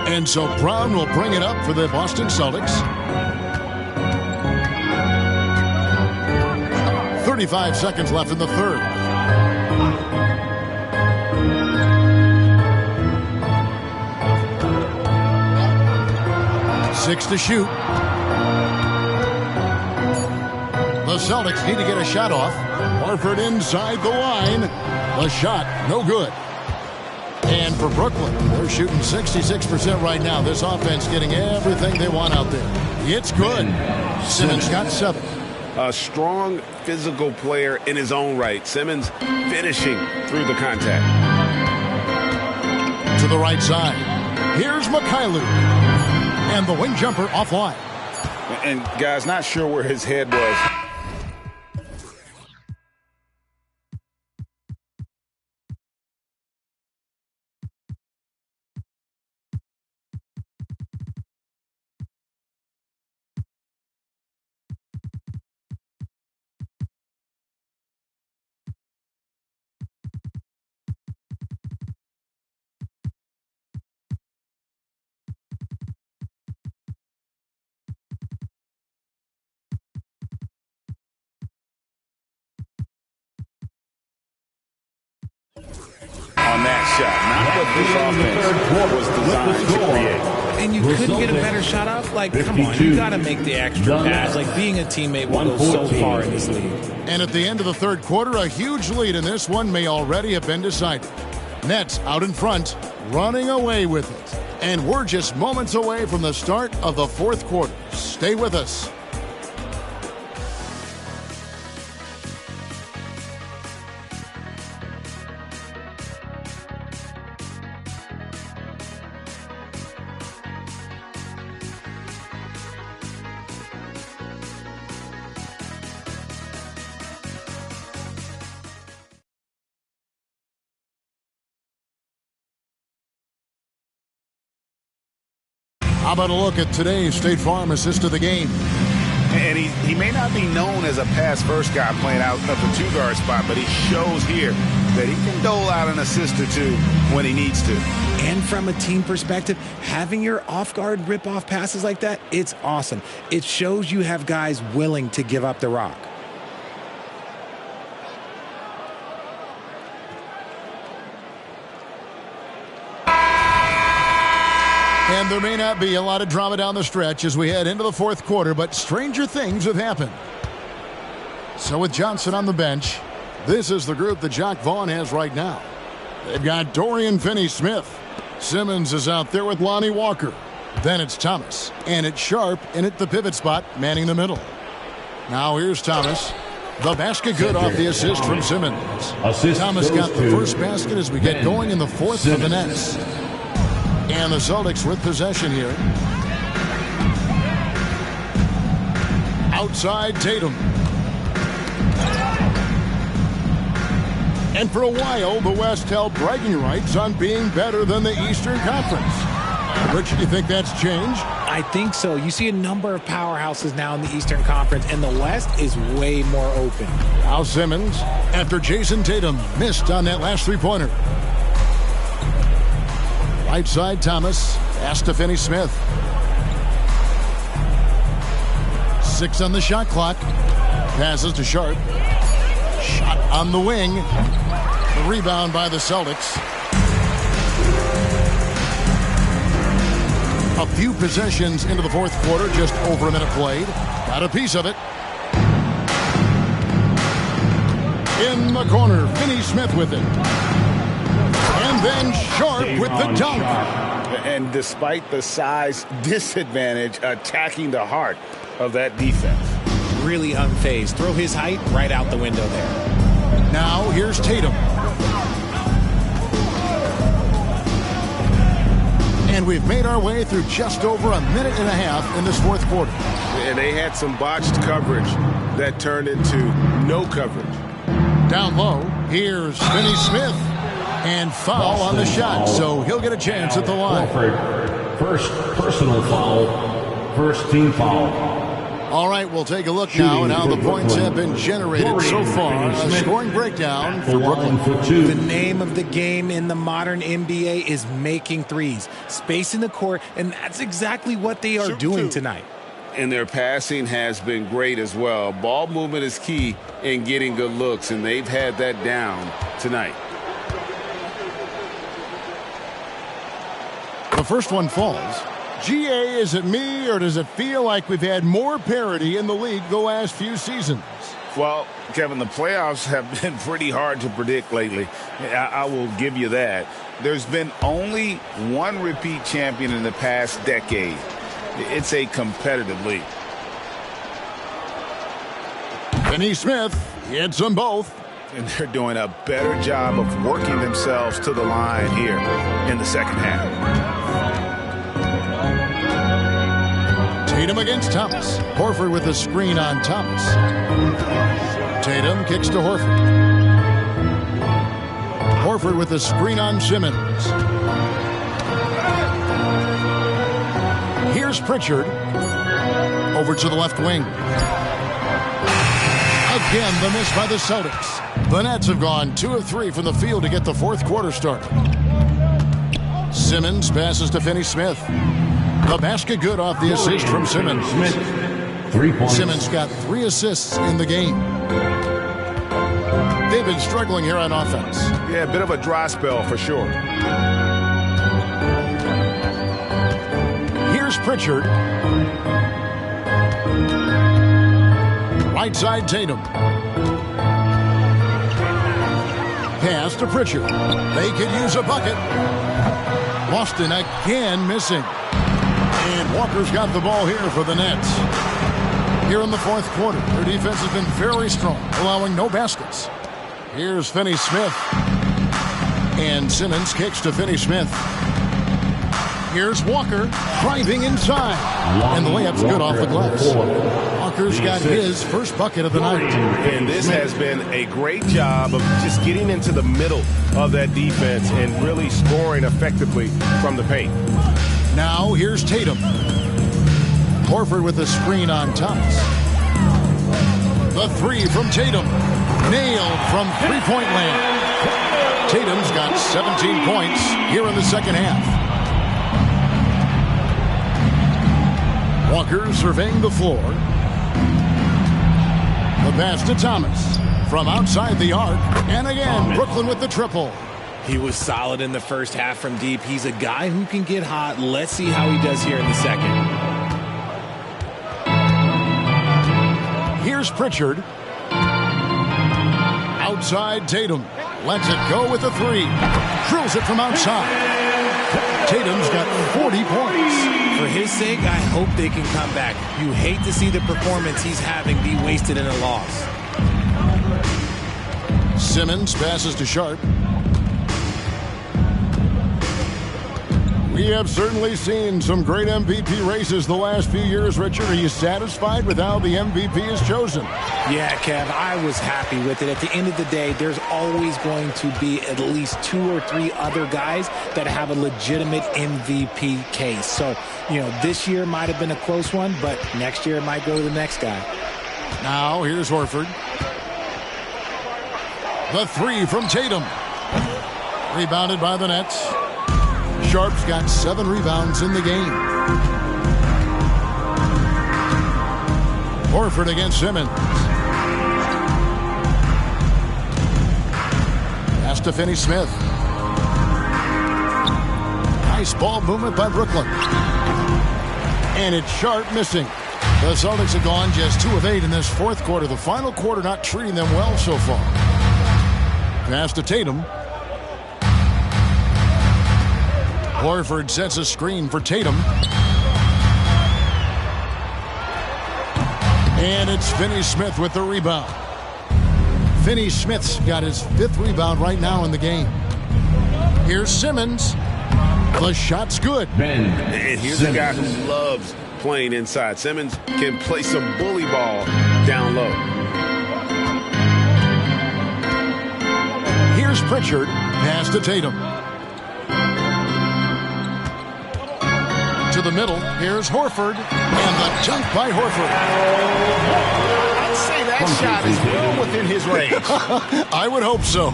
And so Brown will bring it up for the Boston Celtics. 35 seconds left in the third. Six to shoot. The Celtics need to get a shot off. Horford inside the line. The shot, no good. And for Brooklyn, they're shooting 66% right now. This offense getting everything they want out there. It's good. Simmons got 7. A strong physical player in his own right. Simmons finishing through the contact. To the right side. Here's Mikhailuk. And the wing jumper offline. And guys, not sure where his head was. On that shot, not what this offense was designed to create. And you couldn't get a better shot off? Like, come on, you got to make the extra pass. Like, being a teammate will go so far in this league. And at the end of the third quarter, a huge lead in this one may already have been decided. Nets out in front, running away with it. And we're just moments away from the start of the fourth quarter. Stay with us. How about a look at today's State Farm assist of the game? And he may not be known as a pass-first guy playing out of the two-guard spot, but he shows here that he can dole out an assist or two when he needs to. And from a team perspective, having your off-guard rip-off passes like that, it's awesome. It shows you have guys willing to give up the rock. And there may not be a lot of drama down the stretch as we head into the fourth quarter, but stranger things have happened. So with Johnson on the bench, This is the group that Jack Vaughn has right now. They've got Dorian Finney-Smith. Simmons is out there with Lonnie Walker. Then it's Thomas. And it's Sharp in at the pivot spot, manning the middle. Now here's Thomas. The basket good off the assist from Simmons. Thomas got the first basket as we get going in the fourth for the Nets. And the Celtics with possession here. Outside Tatum. And for a while, the West held bragging rights on being better than the Eastern Conference. Rich, do you think that's changed? I think so. You see a number of powerhouses now in the Eastern Conference, and the West is way more open. Now Simmons, after Jason Tatum missed on that last three-pointer. Right side, Thomas. Pass to Finney-Smith. 6 on the shot clock. Passes to Sharp. Shot on the wing. The rebound by the Celtics. A few possessions into the fourth quarter, just over a minute played. Got a piece of it. In the corner, Finney-Smith with it. And then Sharp with the dunk. And despite the size disadvantage, attacking the heart of that defense. Really unfazed. Throw his height right out the window there. Now here's Tatum. And we've made our way through just over a minute and a half in this fourth quarter. And they had some botched coverage that turned into no coverage. Down low, here's Finney-Smith. And foul on the shot, so he'll get a chance at the line. First personal foul, first team foul. All right, we'll take a look now at how the points have been generated so far. A scoring breakdown for Brooklyn. The name of the game in the modern NBA is making threes, spacing the court, and that's exactly what they are doing tonight. And their passing has been great as well. Ball movement is key in getting good looks, and they've had that down tonight. The first one falls. GA, is it me, or does it feel like we've had more parity in the league the last few seasons? Well, Kevin, the playoffs have been pretty hard to predict lately. I will give you that. There's been only one repeat champion in the past decade. It's a competitive league. Finney-Smith hits them both. And they're doing a better job of working themselves to the line here in the second half. Tatum against Thomas. Horford with a screen on Thomas. Tatum kicks to Horford. Horford with a screen on Simmons. Here's Pritchard. Over to the left wing. Again, the miss by the Celtics. The Nets have gone 2 of 3 from the field to get the fourth quarter started. Simmons passes to Finney-Smith. The basket good off the assist from Simmons. 3 points. Simmons got 3 assists in the game. They've been struggling here on offense. Yeah, a bit of a dry spell for sure. Here's Pritchard. Right side Tatum. Pass to Pritchard. They could use a bucket. Boston again missing. And Walker's got the ball here for the Nets. Here in the fourth quarter, their defense has been very strong, allowing no baskets. Here's Finney-Smith. And Simmons kicks to Finney-Smith. Here's Walker driving inside. And the layup's good off the glass. Walker's got his first bucket of the night. And this has been a great job of just getting into the middle of that defense and really scoring effectively from the paint. Now here's Tatum. Horford with a screen on Thomas. The three from Tatum. Nailed from three-point land. Tatum's got 17 points here in the second half. Walker surveying the floor. The pass to Thomas from outside the arc. And again, Brooklyn with the triple. He was solid in the first half from deep. He's a guy who can get hot. Let's see how he does here in the second. Here's Pritchard. outside. Tatum lets it go with a three. Drills it from outside. Tatum's got 40 points. For his sake, I hope they can come back. You hate to see the performance he's having be wasted in a loss. Simmons passes to Sharp. We have certainly seen some great MVP races the last few years, Richard. Are you satisfied with how the MVP is chosen? Yeah, Kev, I was happy with it. At the end of the day, there's always going to be at least 2 or 3 other guys that have a legitimate MVP case. So, this year might have been a close one, but next year it might go to the next guy. Now, here's Horford. The three from Tatum. Rebounded by the Nets. Sharp's got 7 rebounds in the game. Horford against Simmons. Pass to Finney-Smith. Nice ball movement by Brooklyn. And it's Sharp missing. The Celtics have gone just 2 of 8 in this fourth quarter. The final quarter not treating them well so far. Pass to Tatum. Horford sets a screen for Tatum. And it's Finney-Smith with the rebound. Finney-Smith's got his 5th rebound right now in the game. Here's Simmons. The shot's good. And here's a guy who loves playing inside. Simmons can play some bully ball down low. Here's Pritchard. Pass to Tatum. To the middle. Here's Horford. And the dunk by Horford. I'd say that shot is well within his range. I would hope so.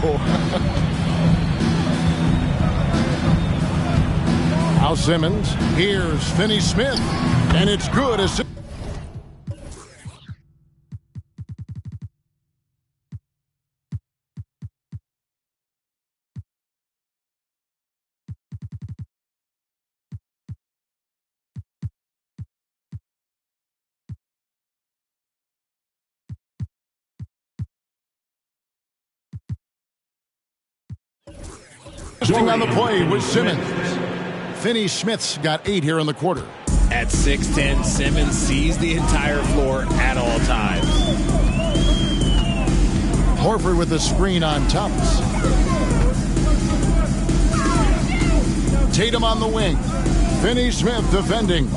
Now Simmons. Here's Finney-Smith. And it's good as on the play with Simmons. Finney-Smith's got 8 here in the quarter. At 6'10", Simmons sees the entire floor at all times. Horford with the screen on Thomas. Tatum on the wing. Finney-Smith defending.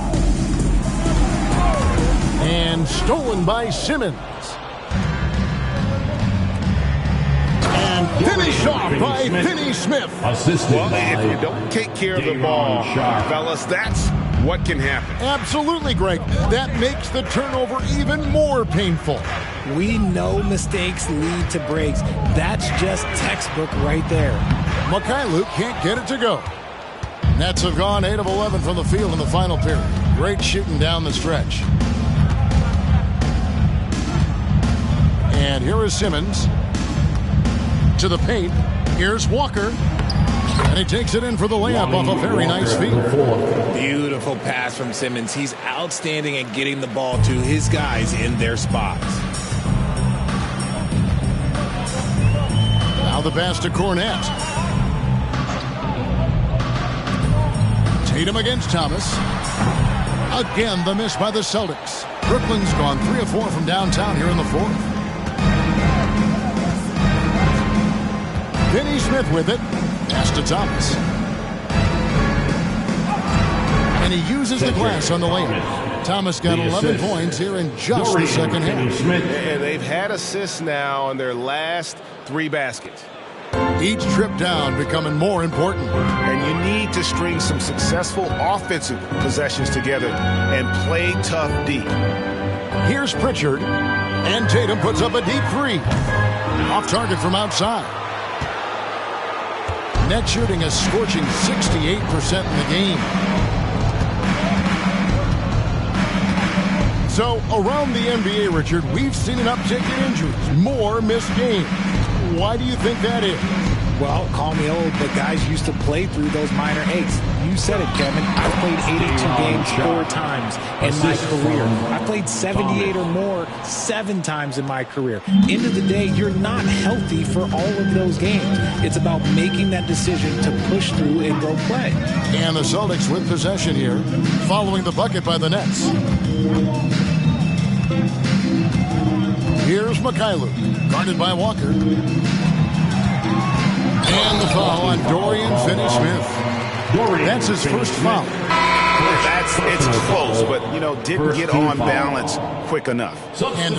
And stolen by Simmons. Finished off by Finney-Smith. Well, if you don't take care of the ball, fellas, that's what can happen. Absolutely, Greg. That makes the turnover even more painful. We know mistakes lead to breaks. That's just textbook right there. Mikhailuk can't get it to go. Nets have gone 8 of 11 from the field in the final period. Great shooting down the stretch. And here is Simmons. To the paint. Here's Walker. And he takes it in for the layup off a very nice feed. Beautiful pass from Simmons. He's outstanding at getting the ball to his guys in their spots. Now the pass to Cornette. Tatum against Thomas. Again, the miss by the Celtics. Brooklyn's gone 3 of 4 from downtown here in the fourth. Finney-Smith with it. Pass to Thomas. And he uses the glass on the layup. Thomas got 11 points here in just the second half. And they've had assists now on their last 3 baskets. Each trip down becoming more important. And you need to string some successful offensive possessions together and play tough deep. Here's Pritchard. And Tatum puts up a deep 3. Off target from outside. Net shooting a scorching 68% in the game. So, around the NBA, Richard, we've seen an uptick in injuries. More missed games. Why do you think that is? Well, call me old, but guys used to play through those minor aches. You said it, Kevin. I've played 82 games 4 times in my career. I played 78 or more 7 times in my career. End of the day, you're not healthy for all of those games. It's about making that decision to push through and go play. And the Celtics with possession here, following the bucket by the Nets. Here's Mikhailuk, guarded by Walker. And the foul on Dorian Finney-Smith. That's his first foul. It's close, but, didn't get on balance quick enough. And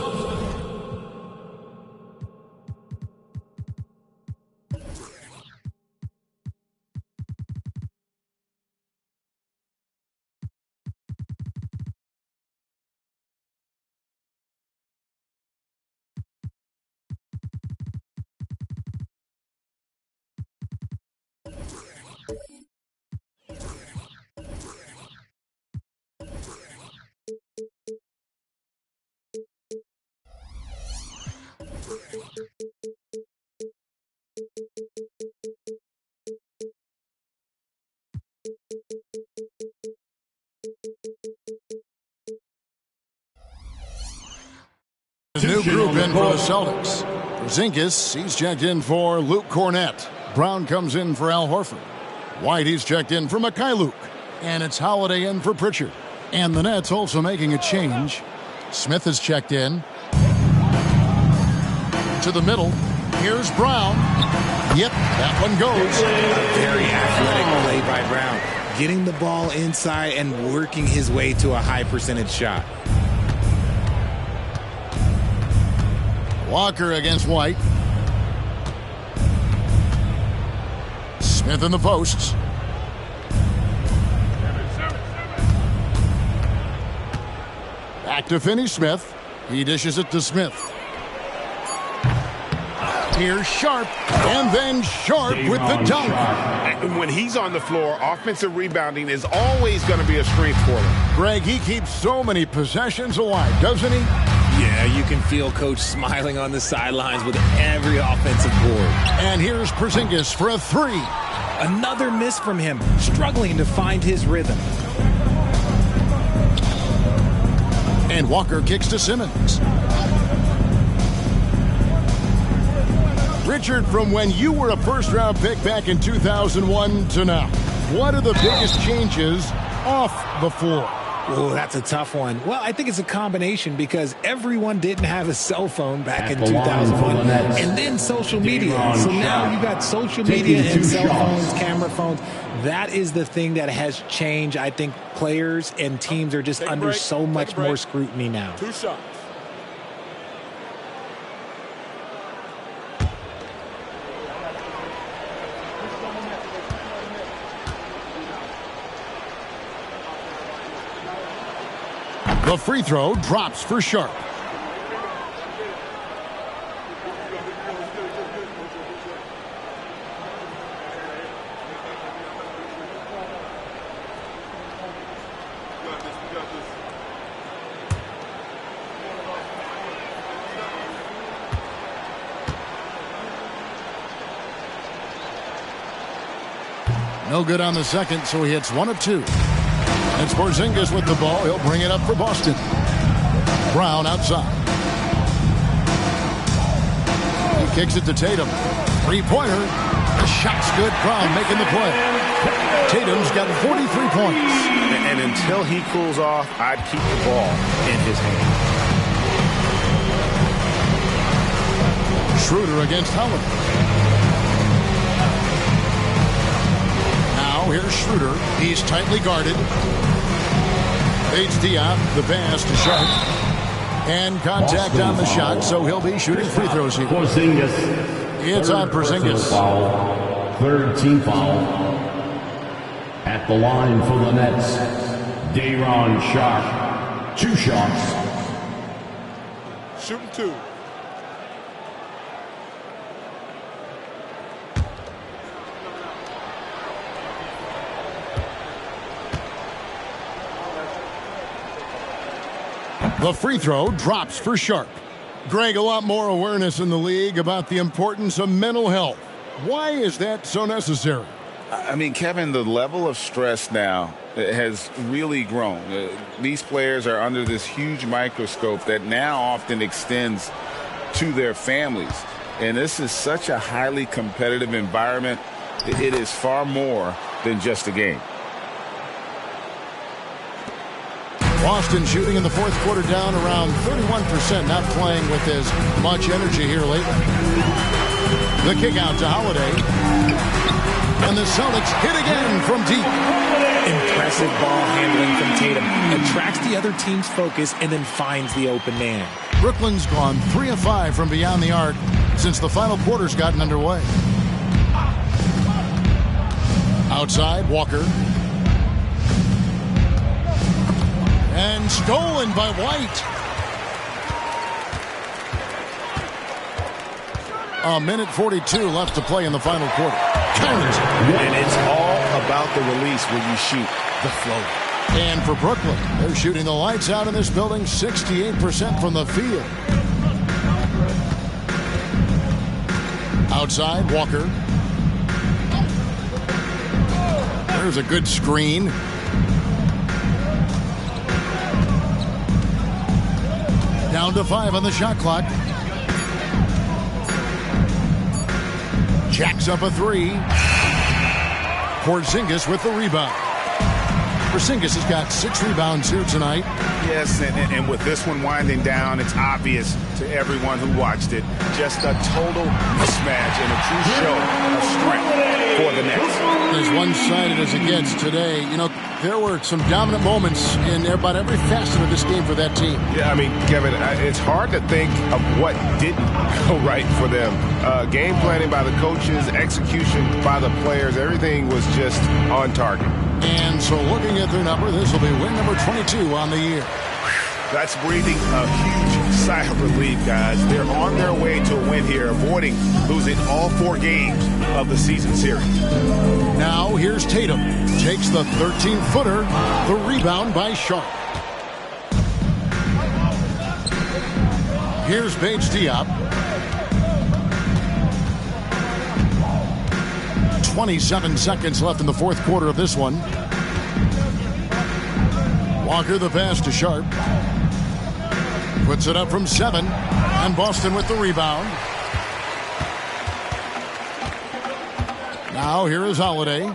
new group in for the Celtics. Porzingis, he's checked in for Luke Cornett. Brown comes in for Al Horford. White, he's checked in for Mikhailuk. And it's Holiday in for Pritchard. And the Nets also making a change. Smith is checked in. To the middle. Here's Brown. Yep, that one goes. A very athletic play by Brown. Getting the ball inside and working his way to a high percentage shot. Walker against White. Smith in the posts. Back to Finney-Smith. He dishes it to Smith. Here's Sharp, and then Sharp with the dunk. And when he's on the floor, offensive rebounding is always going to be a strength for him. Greg, he keeps so many possessions alive, doesn't he? Yeah, you can feel Coach smiling on the sidelines with every offensive board. And here's Porzingis for a 3. Another miss from him, struggling to find his rhythm. And Walker kicks to Simmons. Richard, from when you were a first-round pick back in 2001 to now, what are the biggest changes off the floor? Oh, that's a tough one. Well, I think it's a combination because everyone didn't have a cell phone back in 2001. And then social media. So now you got social media and cell phones, camera phones. That is the thing that has changed. I think players and teams are just under so much more scrutiny now. 2 shots. The free throw drops for Sharp. No good on the second, so he hits 1 of 2. It's Porzingis with the ball. He'll bring it up for Boston. Brown outside. He kicks it to Tatum. 3-pointer. The shot's good. Brown making the play. Tatum's got 43 points. And until he cools off, I'd keep the ball in his hand. Schroeder against Howard. Now here's Schroeder. He's tightly guarded. Fades Diop, the pass to Sharp. And contact on the shot, so he'll be shooting free throws here. Porzingis. It's on Porzingis. Third team foul. At the line for the Nets, Day'Ron Sharp. 2 shots. Shooting 2. The free throw drops for Sharp. Greg, a lot more awareness in the league about the importance of mental health. Why is that so necessary? I mean, Kevin, the level of stress now has really grown. These players are under this huge microscope that now often extends to their families. And this is such a highly competitive environment. It is far more than just a game. Boston shooting in the fourth quarter down around 31%, not playing with as much energy here lately. The kick out to Holiday. And the Celtics hit again from deep. Impressive ball handling from Tatum. Attracts the other team's focus and then finds the open man. Brooklyn's gone 3 of 5 from beyond the arc since the final quarter's gotten underway. Outside, Walker. And stolen by White. A minute 42 left to play in the final quarter. Count. And it's all about the release when you shoot the float. And for Brooklyn, they're shooting the lights out in this building, 68% from the field. Outside, Walker. There's a good screen. Down to 5 on the shot clock. Jacks up a 3. Porzingis with the rebound. Porzingis has got 6 rebounds here tonight. Yes, and with this one winding down, it's obvious to everyone who watched it. Just a total mismatch and a true show of strength for the Nets. As one-sided as it gets today, you know, there were some dominant moments in about every facet of this game for that team. Yeah, I mean, Kevin, it's hard to think of what didn't go right for them. Game planning by the coaches, execution by the players, everything was just on target. And so looking at their number, this will be win number 22 on the year. That's breathing a huge sigh of relief, guys. They're on their way to a win here, avoiding losing all 4 games of the season series. Now here's Tatum. Takes the 13-footer. The rebound by Sharp. Here's Paige Diop. 27 seconds left in the fourth quarter of this one. Walker the pass to Sharp. Puts it up from 7. And Boston with the rebound. Now here is Holiday.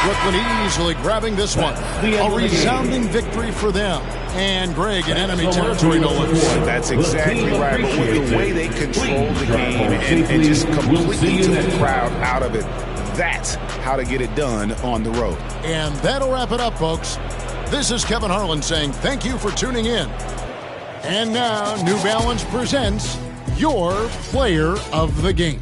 Brooklyn easily grabbing this one. A resounding victory for them. And Greg in enemy territory, no less. That's exactly right. But with the way they control the game and just completely took the crowd out of it, that's how to get it done on the road. And that'll wrap it up, folks. This is Kevin Harlan saying thank you for tuning in. And now, New Balance presents your Player of the Game.